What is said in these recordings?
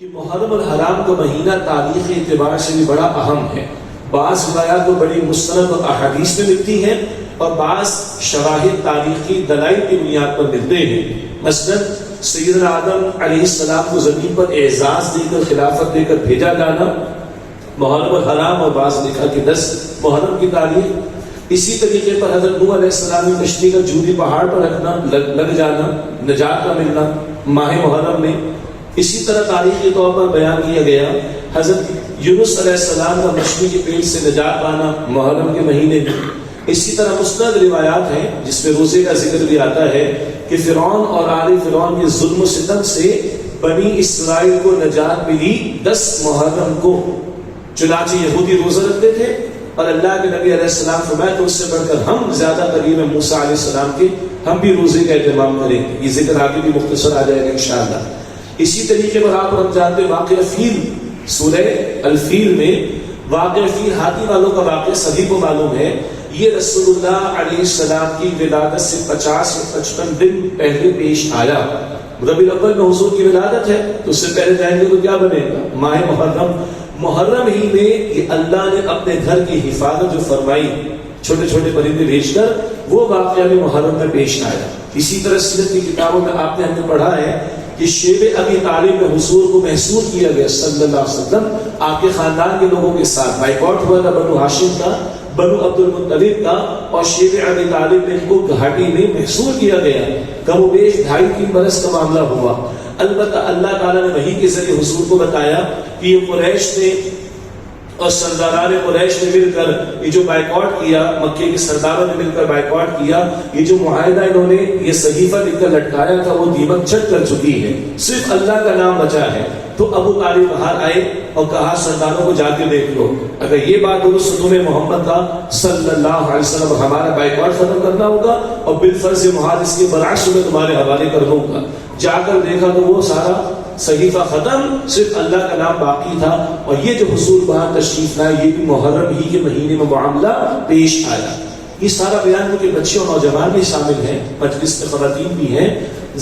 کہ محرم الحرام کا مہینہ تاریخی اعتبار سے بھی بڑا اہم ہے. بعض روایات تو بڑی مستند اور احادیث میں ملتی ہیں اور بعض شواہد تاریخی دلائل کی بنیاد پر ملتے ہیں. مثلاً سیدنا آدم علیہ السلام کو زمین پر اعزاز دے کر خلافت دے کر بھیجا جانا محرم الحرام، اور بعض لکھا کہ 10 محرم کی تاریخ. اسی طریقے پر حضرت نوح علیہ السلام کی کشتی کا جودی پہاڑ پر رکھنا، لگ جانا، نجات کا ملنا ماہ محرم میں. اسی طرح تاریخی طور پر بیان کیا گیا حضرت یونس علیہ السلام کا مچھلی کے پیٹ سے نجات پانا محرم کے مہینے میں. اسی طرح مستند روایات ہیں جس میں روزے کا ذکر بھی آتا ہے کہ فرعون اور آل فرعون کے ظلم و ستم سے بنی اسرائیل کو نجات ملی 10 محرم کو. چنانچہ یہودی روزہ رکھتے تھے اور اللہ کے نبی علیہ السلام فرمایا تو اس سے بڑھ کر ہم زیادہ قریب ہیں موسیٰ علیہ السلام کے، ہم بھی روزے کا اہتمام کریں گے. یہ ذکر آگے بھی مختصر آ جائے گا انشاءاللہ. اسی طریقے پر آپ ہم جانتے واقعہ فیل، سورہ الفیل میں واقعہ فیل ہاتھی والوں کا واقعہ سبھی کو معلوم ہے. یہ رسول اللہ علیہ السلام کی ولادت سے 50 یا 55 دن پہلے پیش آیا. ربیع الاول میں حضور کی ولادت ہے تو اس سے پہلے جائیں گے تو کیا بنے گا؟ ماہ محرم. محرم ہی میں یہ اللہ نے اپنے گھر کی حفاظت جو فرمائی چھوٹے چھوٹے پرندے بھیج کر، وہ واقعہ بھی محرم میں پیش آیا. اسی طرح سیرت کی کتابوں میں آپ نے ہمیں پڑھا ہے کہ شیب ابی طالب میں حضور کو محصور کیا گیا صلی اللہ علیہ وسلم آپ کے خاندان کے لوگوں کے ساتھ. بائیکاٹ ہوا تھا بنو ہاشم کا، بنو عبد المطلب کا، اور شیب ابی طالب میں ان کو گھاٹی میں محصور کیا گیا. کم و بیش 2.5-3 برس کا معاملہ ہوا. البتہ اللہ تعالیٰ نے وحی کے ذریعے حضور کو بتایا کہ یہ قریش نے اور سرداران قریش نے مل کر یہ جو بائیکاٹ کیا، مکے کے سرداروں نے مل کر بائیکاٹ کیا، یہ جو معاہدہ انہوں نے یہ صحیفہ لکھ کر لٹکایا تھا وہ دیمک چھٹ کر چکی ہے، صرف اللہ کا نام بچا ہے. تو ابو طالب باہر آئے اور کہا سرداروں کو جا کے دیکھ لو، اگر یہ بات درست تمہیں محمد کا صلی اللہ علیہ وسلم ہمارا بائیکاٹ ختم کرنا ہوگا اور بالفرض محال اس کے برعکس میں تمہارے حوالے کر دوں گا. جا کر دیکھا تو وہ سارا صحیفہ ختم، صرف اللہ کا نام باقی تھا. اور یہ جو حضور باہر تشریف لائے یہ بھی محرم ہی کے مہینے میں معاملہ پیش آیا. یہ سارا بیان کے بچے اور نوجوان بھی شامل ہیں، مجلس میں خواتین بھی ہیں.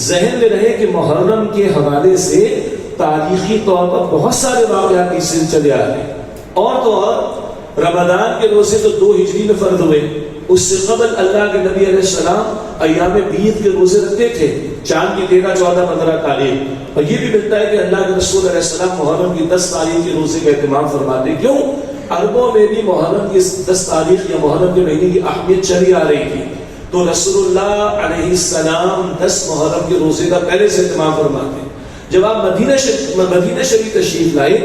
ذہن میں رہے کہ محرم کے حوالے سے تاریخی طور پر بہت سارے واقعات اس سے چلے آ رہے ہیں. اور تو اور رمضان کے روزے تو 2 ہجری میں فرض ہوئے. اس سے قبل اللہ کے نبی علیہ السلام ایام بیض کے روزے رکھتے تھے، چاند کی 13، 14، 15 تاریخ. اور یہ بھی ملتا ہے کہ اللہ کے رسول علیہ السلام محرم کی 10 تاریخ کے روزے کا اہتمام فرماتے. کیوں؟ عربوں میں بھی محرم کی 10 تاریخ یا محرم کے مہینے کی اہمیت چلی آ رہی تھی. تو رسول اللہ علیہ السلام 10 محرم کے روزے کا پہلے سے اہتمام فرماتے. جب آپ مدینہ شریف تشریف لائے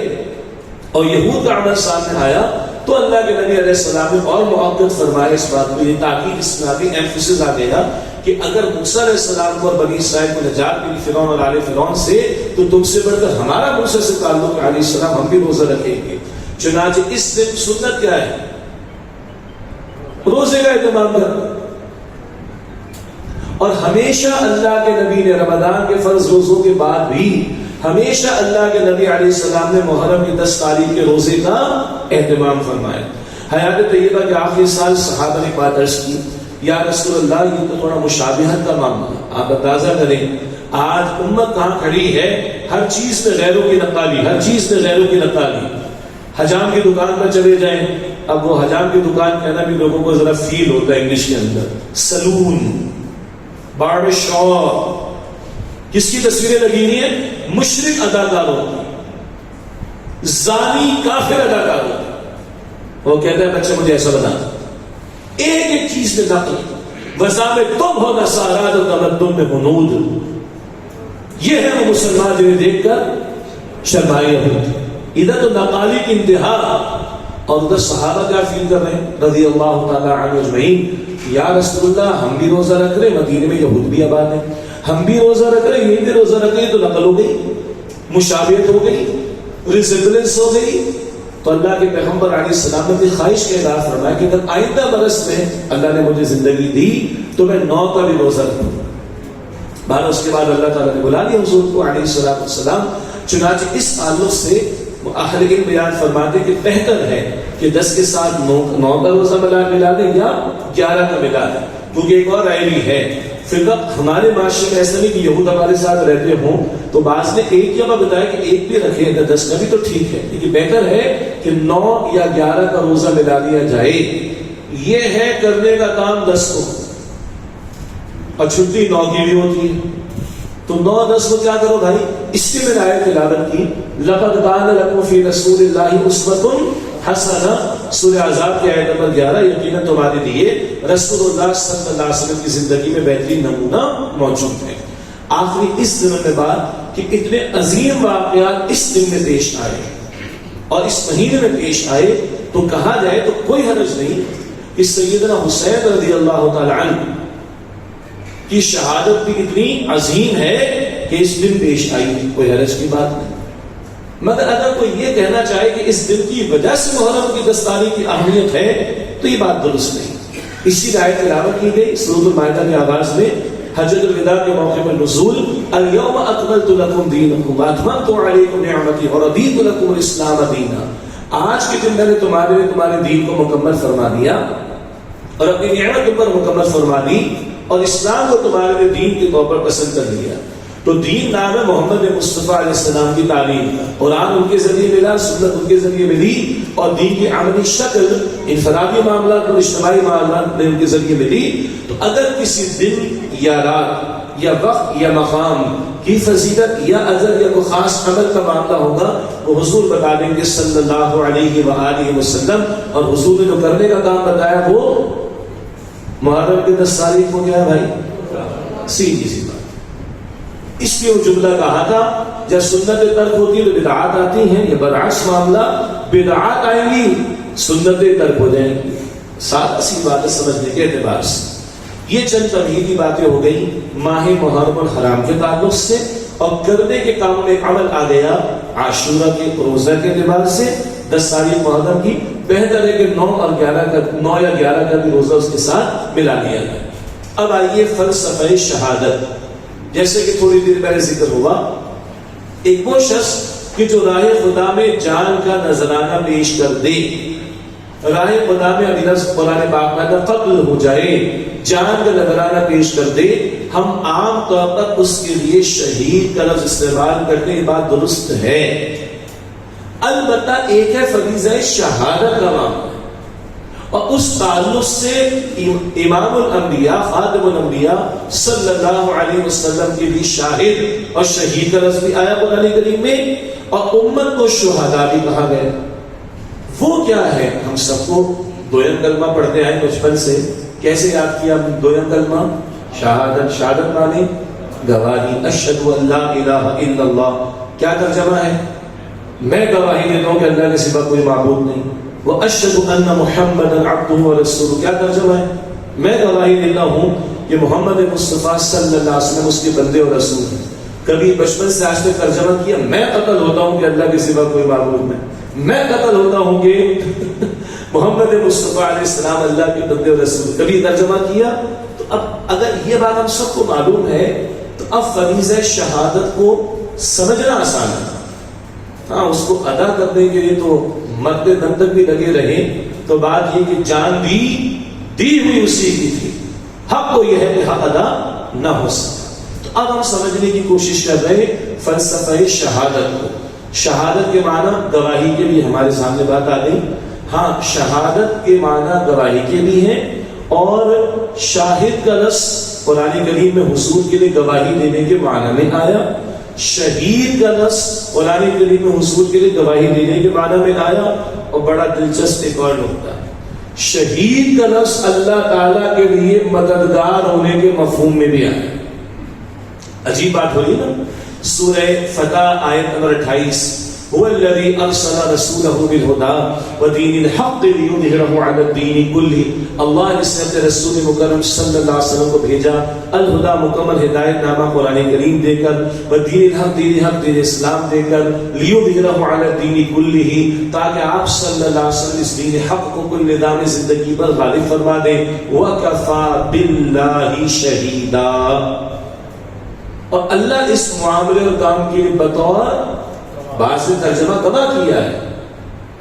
اور یہود کا عمل سامنے آیا تو اللہ کے نبی علیہ السلام نے اور مؤکد فرمایا اس بات کو، یہ تاکید اس میں آگے ایمفیسس آ گیا کہ اگر موسیٰ علیہ السلام کو اور بنی اسرائیل کو نجات ملی فرعون اور آل فرعون سے تو تم سے بڑھ کر ہمارا موسیٰ سے تعلق علیہ السلام، ہم بھی روزہ رکھیں گے. چنانچہ اس دن سنت کیا ہے؟ روزے کا اہتمام کرنا. اور ہمیشہ اللہ کے نبی نے رمضان کے فرض روزوں کے بعد بھی ہمیشہ اللہ کے نبی علیہ السلام نے محرم کی 10 تاریخ کے روزے کا اہتمام فرمایا. حیات طیبہ کے آخری سال صحابہ نے بات عرض کی یا رسول اللہ یہ تو تھوڑا مشابہت کا معاملہ، آپ اندازہ کریں آج امت کہاں کھڑی ہے، ہر چیز میں غیروں کی نقالی، ہر چیز میں غیروں کی نقالی. حجام کی دکان پر چلے جائیں، اب وہ حجام کی دکان کہنا بھی لوگوں کو ذرا فیل ہوتا ہے انگلش کے اندر. سلون، باربر شاپ، کس کی تصویریں لگی ہوئی ہیں؟ مشرک اداکاروں کی، زانی کافر اداکاروں کی. وہ کہتا ہے بچے مجھے ایسا بنا، ایک ایک چیز میں نقل. وزا میں تم ہو نہ ساراد و تمدن میں ہنود. یہ ہے وہ مسلمان جنہیں دیکھ کر شرمائے ہوئے. ادھر تو نقالی کی انتہا، اور ادھر صحابہ کیا فیل کر رہے ہیں رضی اللہ تعالی عنہ اجمعین. یا رسول اللہ ہم بھی روزہ رکھ رہے، مدینے میں یہود بھی آباد ہیں، ہم بھی روزہ رکھ رہے، یہ بھی روزہ رکھ رہے، تو نقل ہو گئی، مشابہت ہو گئی، ریزمبلنس ہو گئی. تو اللہ کے پیغمبر علیہ السلام نے خواہش کے اظہار فرمایا کہ اگر آئندہ برس میں اللہ نے مجھے زندگی دی تو میں 9 کا بھی روزہ رکھوں. بعد اس کے بعد اللہ تعالیٰ نے بلا لیا حضور کو علیہ السلام. چنانچہ اس تعلق سے اہل علم بیان فرماتے کہ بہتر ہے کہ 10 کے ساتھ 9 کا روزہ ملا دیں یا 11 کا ملا دیں. کیونکہ ایک اور رائے بھی ہے پھر ہمارے معاشرے میں ایسا نہیں کہ یہود ہمارے ساتھ رہتے ہوں تو بعض نے ایک یا بتایا کہ ایک بھی رکھے اگر 10 کا بھی تو ٹھیک ہے، لیکن بہتر ہے کہ 9 یا 11 کا روزہ ملا دیا جائے. یہ ہے کرنے کا کام 10 کو اور چھٹی 9 کی بھی ہوتی ہے، تو 9-10 کو کیا کرو بھائی. اس کی میں نے آیت تلاوت کی لقد کان لکم فی رسول اللہ اسوۃ حسنہ، سورہ احزاب کی آیت نمبر 11. یقیناً تمہارے لیے رسول اللہ صلی اللہ علیہ وسلم کی زندگی میں بہترین نمونہ موجود ہے. آخری اس دن میں بات کہ اتنے عظیم واقعات اس دن میں پیش آئے اور اس مہینے میں پیش آئے تو کہا جائے تو کوئی حرج نہیں کہ سیدنا حسین رضی اللہ تعالی عنہ کی شہادت بھی اتنی عظیم ہے کہ اس دن پیش آئی، کوئی حرج کی بات نہیں. مگر اگر کوئی یہ کہنا چاہے کہ اس دن کی وجہ سے محرم کی 10 تاریخ کی اہمیت ہے تو یہ بات درست نہیں. اسی آیت تلاوت کی گئی سورۃ المائدہ کے آغاز میں حجۃ الوداع کے موقع پر نزول الیوم اکملت لکم دینکم واتممت علیکم نعمتی ورضیت لکم الاسلام دینا. آج کے دن میں نے تمہارے دین کو مکمل فرما دیا اور اپنی نعمت تم پر مکمل فرما دی اور اسلام کو تمہارے لیے دین کے طور پر پسند کر لیا. تو دین نام ہے محمد مصطفیٰ علیہ السلام کی تعلیم. قرآن ان کے ذریعے ملا، سنت ان کے ذریعے ملی اور دین کی عملی شکل انفرادی معاملات اور اجتماعی معاملات میں ان کے ذریعے ملی. تو اگر کسی دن یا رات یا وقت یا مقام کی فضیلت یا اجر یا کوئی خاص عمل کا معاملہ ہوگا وہ حضور بتا دیں گے صلی اللہ علیہ وآلہ وسلم. اور حضور نے جو کرنے کا کام بتایا وہ محرم کی 10 تاریخ کو کیا ہے بھائی؟ سیدھی سی بات. اس لیے وہ جملہ کہا تھا جب سنتیں ترک ہوتی ہے تو بدعات آتی ہیں، یہ برعکس معاملہ بدعات آئیں گی سنتیں ترک ہو جائیں گی. سادہ سی بات ہے سمجھنے کے اعتبار سے. یہ چند تمہیدی باتیں ہو گئی ماہ محرم الحرام کے تعلق سے. اور کرنے کے کام میں عمل آ گیا عاشورہ کے روزہ کے اعتبار سے 10 تاریخ محرم کی. بہتر ہے کہ 9 یا 11 کا بھی روزہ اس کے ساتھ ملا لیا جائے. اب آئیے فلسفہ شہادت. جیسے کہ تھوڑی دیر پہلے ذکر ہوا، ایک وہ شخص کہ جو راہ خدا میں جان کا نذرانہ پیش کر دے، راہ خدا میں ابھی لفظ قرآن پاک میں قتل ہو جائے، جان کا نذرانہ پیش کر دے، ہم عام طور پر اس کے لیے شہید کا لفظ استعمال کرتے ہیں. یہ بات درست ہے. البتہ ایک ہے فریضہ شہادت کا معاملہ اور اس تعلق سے امام الانبیاء خاتم الانبیاء صلی اللہ علیہ وسلم کے بھی شاہد اور شہید کا لفظ بھی آیا قرآن کریم میں اور امت کو شہداء بھی کہا گیا. وہ کیا ہے؟ ہم سب کو دویم کلمہ پڑھتے آئے بچپن سے. کیسے یاد کیا دویم کلمہ؟ شہادت. شہادت مانے گواہی. اشہد ان لا الہ الا اللہ. کیا ترجمہ ہے؟ میں گواہی دیتا ہوں کہ اللہ کے سوا کوئی معبود نہیں. وَأَشْهَدُ أَنَّ مُحَمَّدًا عَبْدُهُ وَرَسُولُهُ. کیا ترجمہ ہے؟ میں گواہی دیتا ہوں کہ محمد مصطفیٰ صلی اللہ علیہ وسلم اس کے بندے اور رسول ہیں. کبھی بچپن سے آج تک ترجمہ کیا میں قتل ہوتا ہوں کہ اللہ کے سوا کوئی معبود نہیں، میں قتل ہوتا ہوں کہ محمد مصطفیٰ علیہ السلام اللہ کے بندے اور رسول. کبھی ترجمہ کیا؟ تو اب اگر یہ بات ہم سب کو معلوم ہے تو اب فریضہ شہادت کو سمجھنا آسان ہے. ہاں اس کو ادا کرنے کے لیے تو مرد دم تک بھی لگے رہے. تو بات یہ کہ جان دی ہوئی اسی کی تھی. حق کو یہ ہے کہ حق ادا نہ ہو سکا. تو اب ہم سمجھنے کی کوشش کر رہے فلسفہ شہادت کو. شہادت کے معنی گواہی کے بھی ہمارے سامنے بات آ گئی. ہاں شہادت کے معنی گواہی کے بھی ہیں اور شاہد کا لفظ قرآن کریم میں حضور کے لیے گواہی دینے کے معنی میں آیا. شہید کا لفظ قرآن کریم میں حضور کے لیے گواہی دینے کے معنی میں آیا. اور بڑا دلچسپ ایک اور نقطہ ہے، شہید کا لفظ اللہ تعالیٰ کے لیے مددگار ہونے کے مفہوم میں بھی آیا. عجیب بات ہو رہی نا. سورہ فتح آیت نمبر 28 هو الذي ارسل رسوله بالهدى ودين الحق ليظهره على الدين كله. اللہ نے اپنے رسول مکرم صلی اللہ علیہ وسلم کو بھیجا الہدا مکمل ہدایت نامہ قرآن کریم دے کر، ودین الحق دین حق دین اسلام دے کر، ليظهره على الدين كله تاکہ آپ صلی اللہ علیہ وسلم اس دین حق کو کل نظام زندگی پر غالب فرما دیں. وَكَفَى بِاللَّهِ شَهِيدًا. اور اللہ اس معاملے اور کام کے لیے بطور بعض نے ترجمہ کما کیا ہے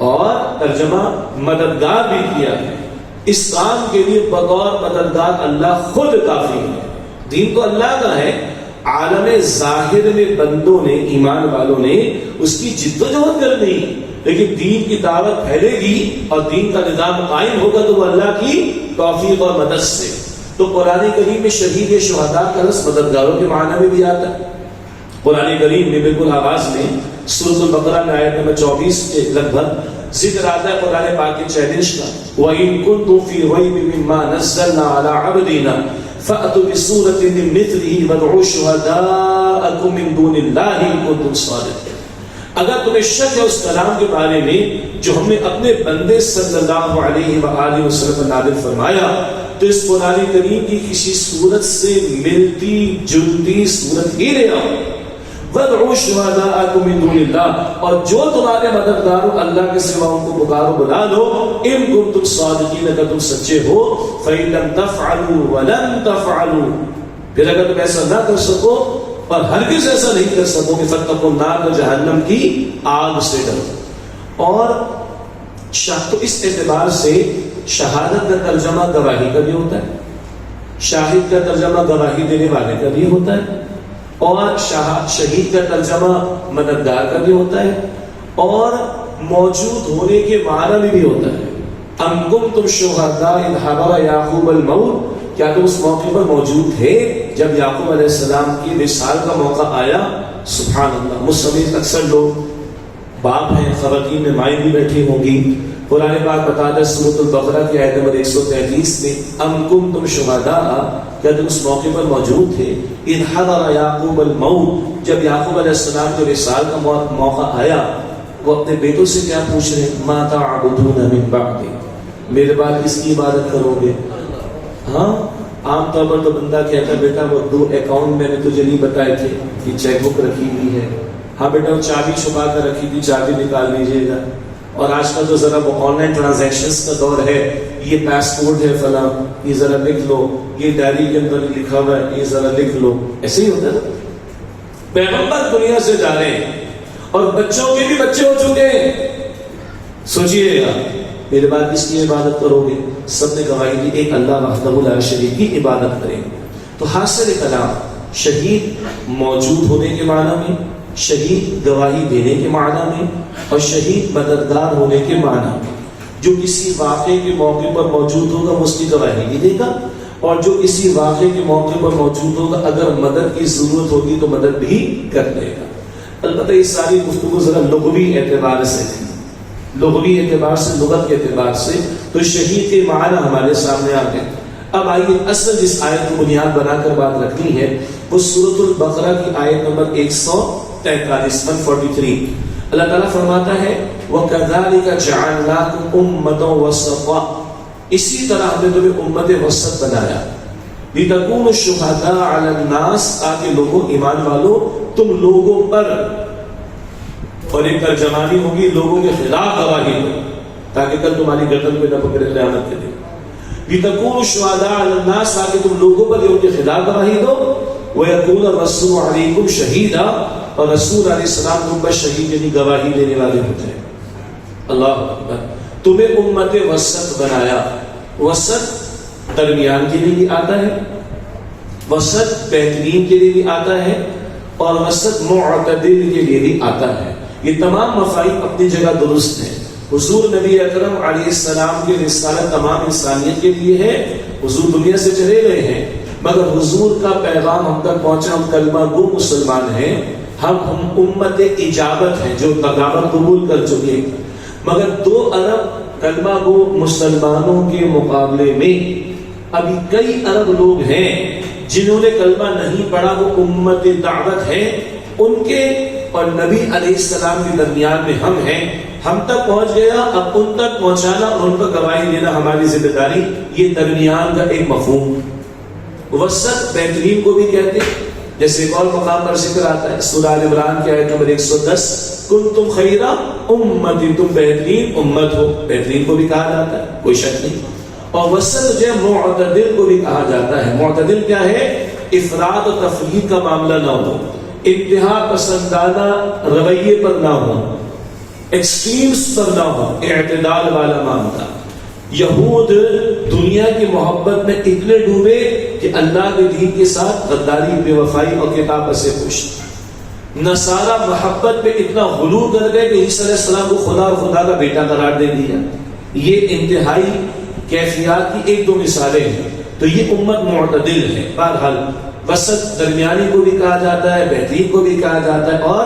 اور ترجمہ مددگار بھی کیا ہے. اس کام کے لیے بطور مددگار اللہ خود کافی ہے. دین تو اللہ کا ہے، عالم ظاہر میں بندوں نے، ایمان والوں نے اس کی جد و جہد کرنی، لیکن دین کی دعوت پھیلے گی اور دین کا نظام قائم ہوگا تو وہ اللہ کی توفیق اور مدد سے۔ تو قرآن کریم میں شہید شہداء کا لفظ مددگاروں کے معنی میں بھی آتا ہے۔ قرآن کریم میں بالکل آغاز میں سورۃ البقرہ میں آیت نمبر 24 کے لگ بھگ ذکر آتا ہے قرآن پاک کے چیلنج کا، وَإِن كُنتُمْ فِي رَيْبٍ مِّمَّا نَزَّلْنَا عَلَىٰ عَبْدِنَا فَأْتُوا بِسُورَةٍ مِّن مِّثْلِهِ وَادْعُوا شُهَدَاءَكُم مِّن دُونِ اللَّهِ إِن كُنتُمْ صَادِقِينَ۔ اگر تمہیں شک ہے اس کلام کے بارے میں جو ہم نے اپنے بندے صلی اللہ علیہ وآلہ وسلم نازل فرمایا، تو اس قرآن کریم کی کسی صورت سے ملتی جلتی صورت ہی لے آؤ، وَادْعُوا شُهَدَاءَكُم مِّن دُونِ اللَّهِ، اور جو تمہارے مددگار ہو اللہ کے سوا ان کو پکارو بلا لو، ان کنتم صادقین، اگر تم سچے ہو، فَإِن لَّمْ تَفْعَلُوا وَلَن تَفْعَلُوا، پھر اگر تم ایسا نہ کر سکو اور ہرگز ایسا نہیں کر سکو کہ فَاتَّقُوا النَّارَ، جہنم کی آگ سے ڈرو۔ اور تو اس اعتبار سے شہادت کا ترجمہ گواہی کا بھی ہوتا ہے، شاہد کا ترجمہ گواہی دینے والے کا بھی ہوتا ہے، اور شہید کا ترجمہ مددگار کا بھی ہوتا ہے، اور موجود ہونے کے معنی میں بھی ہوتا ہے۔ ام کنتم شہداء اذ حضر یعقوب الموت، کیا تم اس موقع پر موجود تھے جب یعقوب علیہ السلام کی وصال کا موقع آیا؟ سبحان اللہ، مجھ سمیت اکثر لوگ باپ ہیں، خواتین میں مائیں بھی بیٹھی ہوں گی۔ قرآن پاک بتاتا ہے سورۃ البقرہ کی آیت نمبر 133 میں، ام کنتم شہداء، کیا تم اس موقع پر موجود تھے، اذ حضر یعقوب الموت، جب یعقوب علیہ السلام کے وصال کا موقع آیا، وہ اپنے بیٹوں سے کیا پوچھ رہے ہیں؟ ما تعبدون من بعدی، میرے بعد کس کی عبادت کرو گے؟ ہاں عام طور پر تو بندہ کہتا ہے بیٹا وہ 2 اکاؤنٹ میں نے تجھے نہیں بتائے تھے کہ چیک بک رکھی ہوئی ہے، ہاں بیٹا وہ چابی چھپا کر رکھی تھی، چابی نکال لیجیے گا۔ اور آج کل تو ذرا وہ آن لائن ٹرانزیکشنز کا دور ہے، یہ پاسپورٹ ہے فلاں، یہ ذرا لکھ لو، یہ ڈائری کے اندر لکھا ہوا ہے، یہ ذرا لکھ لو، ایسے ہی ہوتا ہے۔ پیغمبر دنیا سے جا رہے ہیں اور بچوں کے بھی بچے ہو چکے ہیں، سوچئے گا میرے بعد کس کی عبادت کرو گے؟ سب نے گواہی دی ایک اللہ وحدہ لا شریک کی عبادت کریں گے۔ تو حاصل کلام شہید موجود ہونے کے معنی میں، شہید گواہی دینے کے معنی میں، اور شہید مددگار ہونے کے معنی میں۔ جو کسی واقعے کے موقع پر موجود ہوگا وہ اس کی گواہی بھی دے گا، اور جو کسی واقعے کے موقع پر موجود ہوگا اگر مدد کی ضرورت ہوگی تو مدد بھی کر دے گا۔ البتہ یہ ساری گفتگو ذرا لغوی اعتبار سے تھی، لغوی اعتبار سے، لغت کے اعتبار سے، تو شہید کے معنی ہمارے سامنے آ گئے۔ اب آئیے اصل جس آیت کو بنیاد بنا کر بات رکھنی ہے وہ سورۃ البقرہ کی آیت نمبر 143 143۔ اللہ تعالیٰ فرماتا ہے وَكَذَلِكَ جَعَلْنَاكُمْ أُمَّةً وَسَطًا، اسی طرح ہم نے تمہیں امت وسط بنایا، لِتَكُونُوا شُهَدَاءَ عَلَى النَّاسِ، تاکہ لوگوں، ایمان والوں، تم لوگوں پر، اور ایک ترجمانی ہوگی لوگوں کے خلاف گواہی دو، تاکہ کل تمہاری گردن پہ نہ پکڑے قیامت کے دن۔ لِتَكُونُوا شُهَدَاءَ عَلَى النَّاسِ، تاکہ تم لوگوں پر ان کے خلاف گواہی دو، وَيَكُونَ الرَّسُولُ عَلَيْكُمْ شَهِيدًا، اور رسول علیہ السلام تم پر شہید یعنی گواہی دینے والے ہوتے ہیں۔ اللہ اکبر، تمہیں امت وسط بنایا۔ وسط درمیان کے لیے بھی آتا ہے، وسط بہترین کے لیے بھی آتا ہے، اور وسط معتدل کے لیے بھی آتا ہے۔ یہ تمام مفاہیم اپنی جگہ درست ہیں۔ حضور نبی اکرم علیہ السلام کی رسالت تمام انسانیت کے لیے ہے، حضور دنیا سے چلے گئے ہیں، مگر حضور کا پیغام ہم تک پہنچا، ہم کلمہ گو مسلمان ہیں، ہم امت اجابت ہیں جو دعوت قبول کر چکے، مگر 2 ارب کلمہ گو مسلمانوں کے مقابلے میں ابھی کئی ارب لوگ ہیں جنہوں نے کلمہ نہیں پڑھا، وہ امت دعوت ہے، ان کے اور نبی علیہ السلام کے درمیان میں ہم ہیں، ہم تک پہنچ گیا، اب ان تک پہنچانا اور ان پر گواہی دینا ہماری ذمہ داری۔ یہ درمیان کا ایک مفہوم۔ وسط بہترین کو بھی کہتے ہیں، جیسے ایک اور مقام پر ذکر آتا ہے سورہ آل عمران کی آیت نمبر 110، کنتم خیر امت، تم بہترین امت ہو، بہترین کو بھی کہا جاتا ہے، کوئی شک نہیں۔ اور وسط جو ہے معتدل کو بھی کہا جاتا ہے۔ معتدل کیا ہے؟ افراط و تفریط کا معاملہ نہ ہو، انتہا پسندانہ رویے پر نہ ہو، ایکسٹریمز پر نہ ہو، اعتدال والا معاملہ۔ یہود دنیا کی محبت میں اتنے ڈوبے کہ اللہ کے دین کے ساتھ غداری، بے وفائی اور کتابت سے خوش. نصارہ محبت پہ اتنا غلو کر گئے کہ عیسیٰ علیہ السلام کو خدا اور خدا کا بیٹا قرار دے دیا. یہ انتہائی کیفیات کی ایک دو مثالیں ہیں. تو یہ امت معتدل ہے. بہرحال وسط درمیانی کو بھی کہا جاتا ہے، بہترین کو بھی کہا جاتا ہے، اور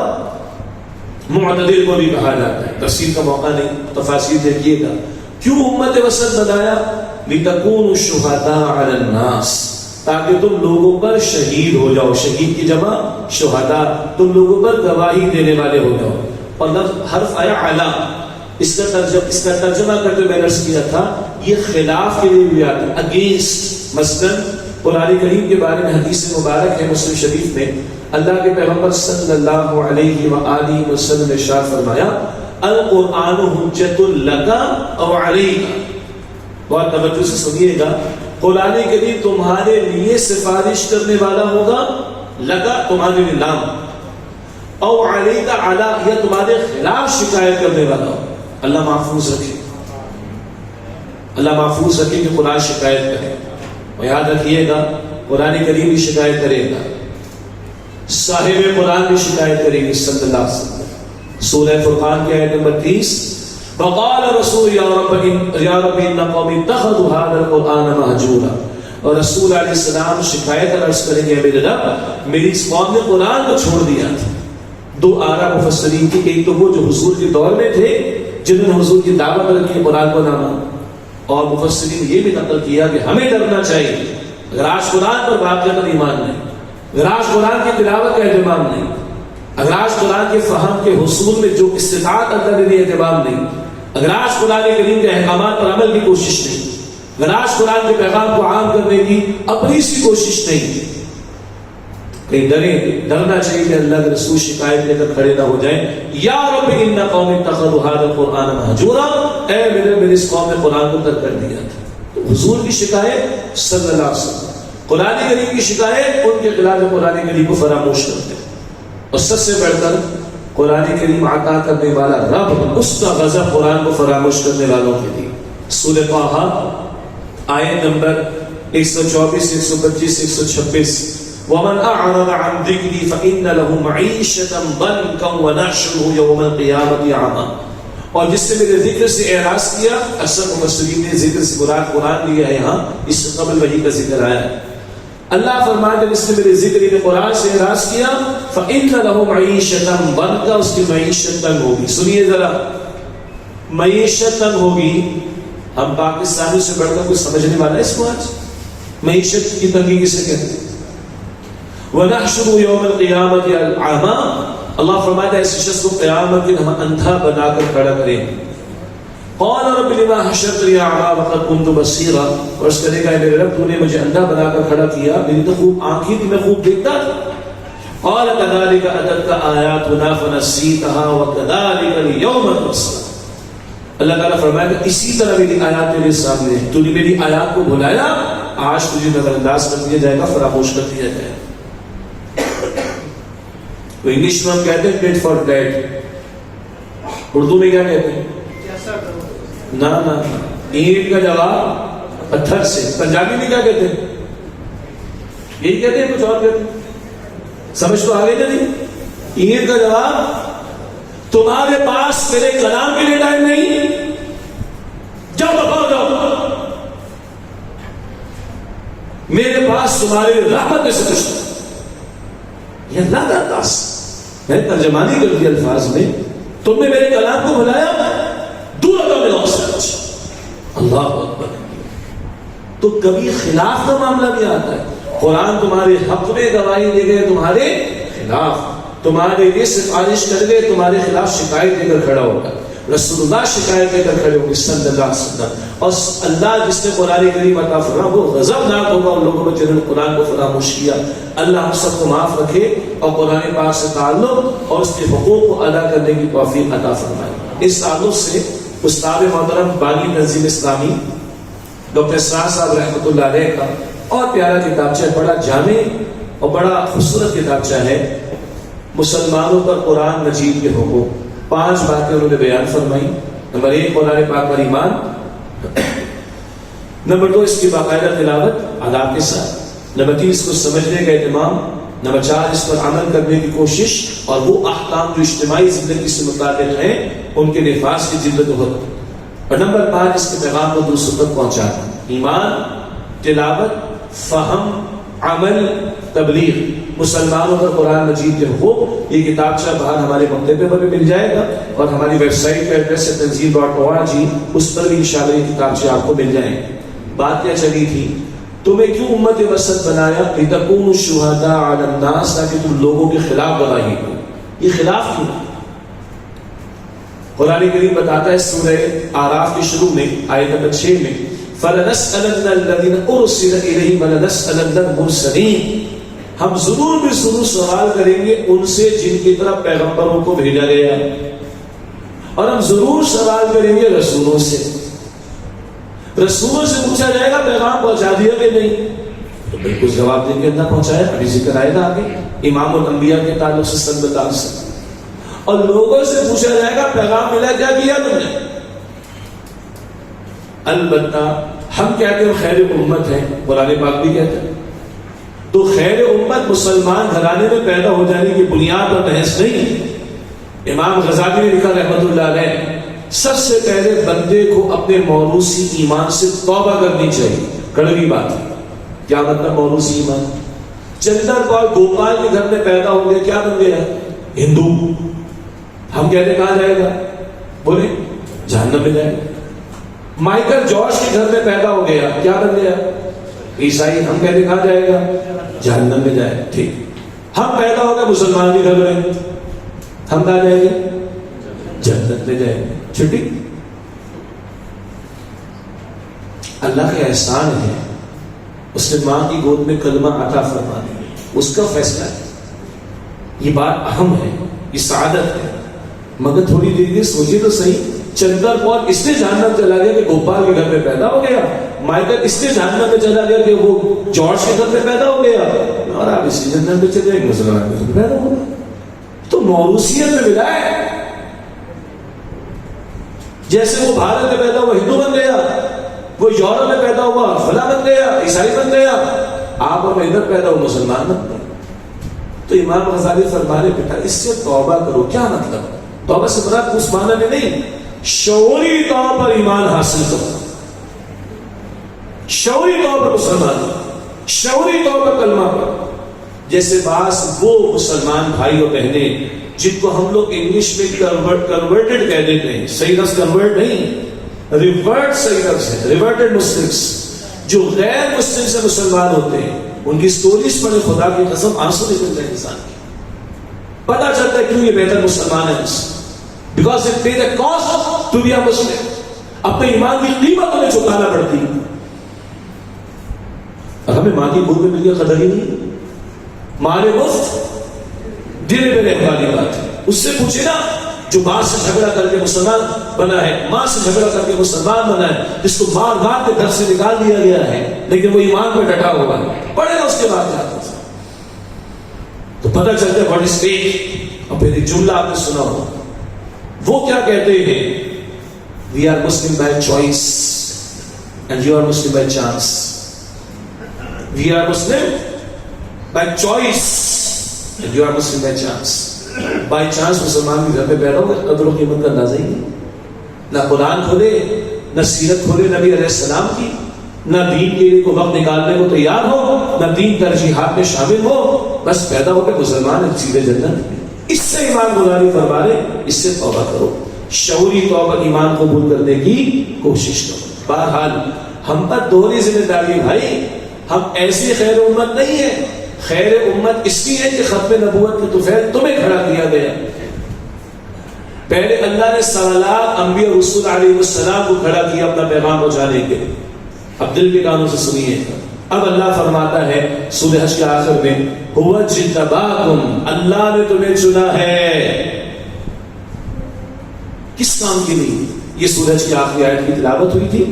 معتدل کو بھی کہا جاتا ہے. تفصیل کا موقع نہیں، تفاصیل دیکھیے گا. کیوں امت وسط بنایا؟ لِتَكُونُوا شُهَدَاءَ عَلَى النَّاسِ، تاکہ تم لوگوں پر شہید ہو جاؤ. شہید کی جمع شہداء، تم لوگوں پر گواہی دینے والے ہو جاؤ. اور لفظ حرف آیا علی، اس کا ترجمہ کرتے میں نے عرض کیا تھا یہ خلاف کے لیے بھی آتا ہے، اگینسٹ. مثلا قرآن کریم کے بارے میں حدیث مبارک ہے مسلم شریف میں، اللہ کے پیغمبر صلی اللہ علیہ وآلہ وسلم نے ارشاد فرمایا القرآن حجت لک او علیک. بہت توجہ سے سنیے گا. قرآن کریم تمہارے لیے سفارش کرنے والا ہوگا، لگا تمہارے لیے لام، او علیک علی یا تمہارے خلاف شکایت کرنے والا ہوگا. اللہ محفوظ رکھے، اللہ محفوظ رکھے کہ قرآن شکایت کرے. اور یاد رکھیے گا قرآن کریم بھی شکایت کرے گا، صاحب قرآن بھی شکایت کرے گی صلی اللہ علیہ وسلم. سورہ فرقان کی آیت نمبر 30 وقال رسول یا رب ان قوم اتخذوا هذا القرآن مهجورا. اور رسول علیہ السلام شکایت عرض کریں گے میرے رب میری اس قوم نے قرآن کو چھوڑ دیا تھا. دو آرا مفسرین کی، ایک تو وہ جو حضور کے دور میں تھے جنہوں نے حضور کی دعوت رکھی قرآن کو نہ مانا، اور مفسرین یہ بھی نقل کیا کہ ہمیں ڈرنا چاہیے اگر آج قرآن پر واقعہ ایمان نہیں، اگر آج قرآن کی تلاوت کا اہتمام نہیں، اگر آج قرآن کے فہم کے حصول میں جو استطاعت اللہ نے دی اہتمام نہیں، اگر آج قرآن کریم کے احکامات پر عمل کی کوشش نہیں، اگر آج قرآن کے پیغام کو عام کرنے کی اپنی سی کوشش نہیں، کہیں ڈرنا چاہیے کہ اللہ کے رسول شکایت لے کر کھڑے نہ ہو جائیں یا رب ان قوم اتخذوا هذا القرآن مهجورا، اے میرے اس قوم نے قرآن کو ترک کر دیا تھا. تو حضور کی شکایت صلی اللہ علیہ وسلم، قرآن کریم کی شکایت ان کے خلاف قرآن کریم کو فراموش کرتے. اور سب سے بڑھ کر قرآن کریم عطا کرنے والا رب، اس کا غضب قرآن کو فراموش کرنے والوں کے لیے. سورہ طٰہٰ آیت نمبر 124، 125، 126 وَمَنْ أَعْرَضَ عَنْ ذِكْرِي فَإِنَّ لَهُ مَعِيشَةً ضَنْكًا وَنَحْشُرُهُ يَوْمَ الْقِيَامَةِ أَعْمَىٰ. اور جس سے میرے ذکر سے اعراض کیا، اکثر مفسرین نے ذکر سے مراد قرآن لیا ہے. یہاں اس سے قبل وحی کا ذکر آیا ہے. اللہ فرماتا ہے جس نے میرے ذکر نے قرآن سے اعراض کیا فَإِنَّ لَهُ مَعِيشَةً ضَنْكًا، اس کی معیشت تنگ ہوگی. سنیے ذرا، معیشت تنگ ہوگی. ہم پاکستانی سے بڑھ کر کوئی سمجھنے والا ہے اس کو؟ آج معیشت کی تنگی کسے کہتے ہیں؟ وَنَحْشُرُ يَوْمَ الْقِيَامَةِ الْأَعْمَىٰ، اللہ فرماتا ہے ایسے شخص کو قیامت کے ہم اندھا بنا کر کھڑا کریں. قَالَ رَبِّ لِمَا حَشَرْتَنِي أَعْمَىٰ وَقَدْ كُنتُ بَصِيرًا، اور اس کہے گا میرے رب تو نے مجھے اندھا بنا کر کھڑا کیا، میری تو خوب آنکھیں تھی، میں خوب دیکھتا تھا. قَالَ كَذَٰلِكَ أَتَتْكَ آيَاتُنَا فَنَسِيتَهَا وَكَذَٰلِكَ الْيَوْمَ تُنسَىٰ. اللہ تعالیٰ فرمائے گا اسی طرح میری آیات تیرے سامنے ہے، تو نے میری آیات کو بھلایا، آج تجھے نظر انداز کر دیا جائے گا، فراموش کر دیا جائے گا. تو انگلش میں ہم کہتے ہیں ڈیٹ فار ڈیٹ، اردو میں کیا کہتے ہیں؟ نا اینٹ کا جواب پتھر سے. پنجابی میں کیا کہتے ہیں؟ یہی کہتے ہیں، کچھ اور کہتے ہیں؟ سمجھ تو آگے نہیں. اینٹ کا جواب تمہارے پاس میرے کلام کے لیے ٹائم نہیں، جاؤ بتاؤ جاؤ، میرے پاس تمہاری رحمت میں سے کچھ نہیں. یہ اللہ کا انداز، میں ترجمانی کر دی الفاظ میں، تم نے میرے کلام کو بھلایا، دور کا میرا سچ. اللہ اکبر. تو کبھی خلاف کا معاملہ بھی آتا ہے. قرآن تمہارے حق میں گواہی دے گئے، تمہارے خلاف، تمہارے لیے سفارش کر گئے، تمہارے خلاف شکایت دے کر کھڑا ہوگا. رسول اللہ شکایت دے کر کھڑے ہوں گے صلی اللہ علیہ وسلم. اور اللہ جس نے قرآن کریم عطا فرمایا وہ غضبناک ہوگا ان لوگوں کو جنہوں نے قرآن کو فراموش کیا. اللہ ہم سب کو معاف رکھے اور قرآن پاک سے تعلق اور اس کے حقوق کو ادا کرنے کی توفیق عطا فرمائے. اس تعلق سے استاد محترم بانی تنظیم اسلامی ڈاکٹر اسرار صاحب رحمۃ اللہ علیہ کا اور پیارا کتابچہ، بڑا جامع اور بڑا خوبصورت کتابچہ ہے، مسلمانوں پر قرآن مجید کے حقوق. 5 باتیں انہوں نے بیان فرمائی. نمبر 1 قرآن پاک پر ایمان، نمبر 2 اس کی باقاعدہ تلاوت آداب کے ساتھ، نمبر 3 اس کو سمجھنے کا اہتمام، نمبر 4 اس پر عمل کرنے کی کوشش، اور وہ احکام جو اجتماعی زندگی سے متعلق ہیں ان کے نفاذ کی جدوجہد، اور نمبر 5 اس کے پیغام کو دوسروں تک پہنچانا۔ ایمان، تلاوت، فہم، عمل، تبلیغ۔ مسلمانوں کا قرآن مجید جو ہو، یہ کتابچہ باہر ہمارے مکتبے پر بھی مل جائے گا، اور ہماری ویب سائٹ کا ایڈریس ہے تنزیل.org، اس پر بھی انشاءاللہ یہ کتابچہ آپ کو مل جائیں۔ بات کیا چلی تھی؟ تمہیں کیوں امت وسط بنایا؟ لتکونوا شہداء علی الناس، تاکہ تم لوگوں کے خلاف گواہی دو۔ یہ خلاف کیوں؟ قرآن کریم بتاتا ہے سورہ اعراف کے شروع میں آیت نمبر 6 میں، فَلَنَسْأَلَنَّ الَّذِينَ أُرْسِلَ إِلَيْهِمْ وَلَنَسْأَلَنَّ الْمُرْسَلِينَ، ہم ضرور بھی ضرور سوال کریں گے ان سے جن کی طرف پیغمبروں کو بھیجا گیا، اور ہم ضرور سوال کریں گے رسولوں سے۔ رسولوں سے پوچھا جائے گا پیغام پہنچا دیا کہ نہیں، تو بالکل جواب دیں گے نہ پہنچایا، ابھی ذکر آئے گا آگے امام الانبیاء کے تعلق سے سنبتال سے۔ اور لوگوں سے پوچھا جائے گا پیغام ملا، کیا کیا تم نے؟ البتہ ہم کہتے ہیں خیر امت ہے، قرآن پاک بھی کہتا ہے، تو خیر امت مسلمان گھرانے میں پیدا ہو جانے کی بنیاد پر بحث نہیں۔ امام غزالی نے لکھا رحمۃ اللہ علیہ، سب سے پہلے بندے کو اپنے موروثی ایمان سے توبہ کرنی چاہیے۔ کڑوی بات ہے، کیا مطلب موروثی ایمان؟ چندر پال گوپال کے گھر میں پیدا ہو گیا، کیا بن گیا؟ ہندو۔ ہم کہتے کہاں جائے گا؟ بولے جہنم میں جائے گا۔ مائیکل جارج کے گھر میں پیدا ہو گیا، کیا بن گیا؟ عیسائی۔ ہم کہتے کہاں جائے گا؟ جہنم میں جائے گا۔ ٹھیک، ہم پیدا ہو گئے مسلمان کے گھر میں، ہم کہاں جائیں گے؟ جنت میں جائیں گے۔ چھٹی، اللہ کا احسان ہے، اس نے ماں کی گود میں کلمہ عطا فرما دیا، اس کا فیصلہ ہے۔ یہ بات اہم ہے، یہ سعادت ہے، مگر تھوڑی دیر کے سوچیے تو صحیح، چندر پال اس نے جہنم چلا گیا کہ گوپال کے گھر میں پیدا ہو گیا، مائیکل اس نے جہنم میں چلا گیا کہ وہ جارج کے گھر میں پیدا ہو گیا، اور آپ اسی جنت میں چلے گئے مسلمان کے گھر میں پیدا ہو گیا۔ تو موروثیت میں ملا ہے، جیسے وہ بھارت میں پیدا ہوا ہندو بن گیا، وہ یورپ میں پیدا ہوا فلاں بن گیا، عیسائی بن گیا، آپ اور میں ادھر پیدا ہوا مسلمان بن گئے۔ تو امام غزالی فرمانے بیٹا اس سے توبہ کرو۔ کیا مطلب؟ توبہ سے مراد اس معنی میں نہیں، شعوری طور پر ایمان حاصل کرو، شعوری طور پر مسلمان، شعوری طور پر کلمہ پڑھو۔ جیسے بعض وہ مسلمان بھائی اور بہنیں جن کو ہم لوگ انگلش میں کنورٹڈ کہہ دیتے ہیں، صحیح لفظ کنورٹ نہیں، ریورٹ صحیح لفظ ہے، ریورٹڈ مسلمس، جو غیر مسلم سے مسلمان ہوتے ہیں، ان کی سٹوریز پڑھے، خدا کی قسم آنسو نکلتے ہیں انسان کی، پتہ چلتا ہے کیوں یہ بہتر مسلمان ہے، because it pay the cost to be a Muslim. اپنے ایمان کی قیمت انہیں چکانا پڑتی ہے، اور ہمیں ماں کی گود میں مل گیا، قدر ہی نہیں، ماں نے مفت دینے پہ رہنے والی بات ہے۔ اس سے پوچھے نا جو ماں سے جھگڑا کر کے مسلمان بنا ہے، ماں سے جھگڑا کر کے مسلمان بنا ہے، جس کو مار مار کے گھر سے نکال دیا گیا ہے لیکن وہ ایمان پہ ڈٹا ہوا ہے، پڑھے گا اس کے بعد جاتا ہے تو پتہ چلتا ہے واٹ از فیتھ۔ اور پھر ایک جملہ آپ نے سنا ہو، وہ کیا کہتے ہیں؟ We are Muslim by choice and you are Muslim by chance. We are Muslim by choice and you are Muslim by chance. By chance مسلمان کے گھر میں پیدا ہو گئے، قدر و قیمت کا اندازہ ہی نہیں، نہ قرآن کھولے، نہ سیرت کھولے نبی علیہ السلام کی، نہ دین کے لیے کوئی وقت نکالنے کو تیار ہو، نہ دین ترجیحات میں شامل ہو، بس پیدا ہو کے مسلمان سیدھے جنت۔ اس سے ایمان گزاری فرما رہے، اس سے توبہ کرو، شعوری طور پر ایمان قبول کرنے کی کوشش کرو۔ بہرحال ہم پر دوہری ذمہ داری بھائی، ہم ایسی خیر امت نہیں ہے، خیر امت اس لیے ہے کہ ختم نبوت کے طفیل تمہیں کھڑا کیا گیا۔ پہلے اللہ نے 7 لاکھ انبیاء رسول علیہ السلام کو کھڑا کیا اپنا پیغام پہنچانے کے، اب دل کے کانوں سے سنیے۔ اب اللہ فرماتا ہے سورہ حج کے آخر میں، هو اجتباکم، اللہ نے تمہیں چنا ہے۔ کس کام کے لیے؟ یہ سورہ حج کی آخری آیت کی تلاوت ہوئی تھی،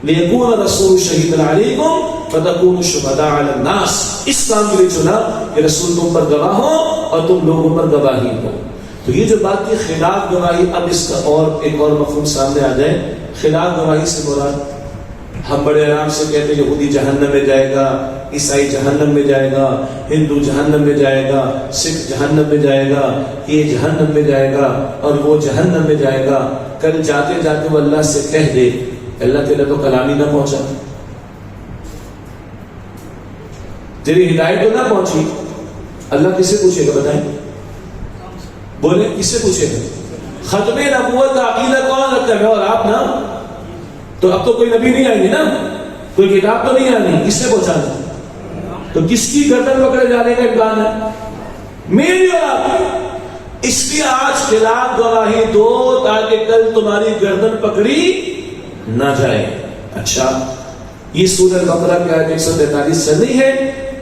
لِيَكُونَ الرَّسُولُ شَهِيدًا عَلَيْكُمْ فَتَكُونُوا شُهَدَاءَ عَلَى النَّاسِ، اس کام کے لیے چنا کہ رسول تم پر گواہ ہو اور تم لوگوں پر گواہی ہو۔ تو یہ جو بات کی خلاف گواہی، اب اس کا اور ایک اور مفہوم سامنے آ جائے، خلاف گواہی سے مراد ہم بڑے آرام سے کہتے ہیں یہودی جہنم میں جائے گا، عیسائی جہنم میں جائے گا، ہندو جہنم میں جائے گا، سکھ جہنم میں جائے گا، یہ جہنم میں جائے گا اور وہ جہنم میں جائے گا. کل جاتے جاتے وہ اللہ سے کہہ دے اللہ تیرا تو کلام ہی نہ پہنچا، تیری ہدایت تو نہ پہنچی. اللہ کس سے پوچھے گا بتائیں؟ بولے کس سے پوچھے گا؟ ختم نبوت کا عقیدہ کون رکھتا ہے؟ اور آپ نا. تو اب تو کوئی نبی نہیں آئیں گے نا، کوئی کتاب تو نہیں آنی، کس سے پہنچانا؟ تو کس کی گردن پکڑے جانے کا امکان ہے؟ میری اور آپ کی. اس لیے آج خلاف گواہی دو تاکہ کل تمہاری گردن پکڑی نہ جائے. اچھا، یہ سورہ بقرہ کی آیت 143 چل رہی ہے.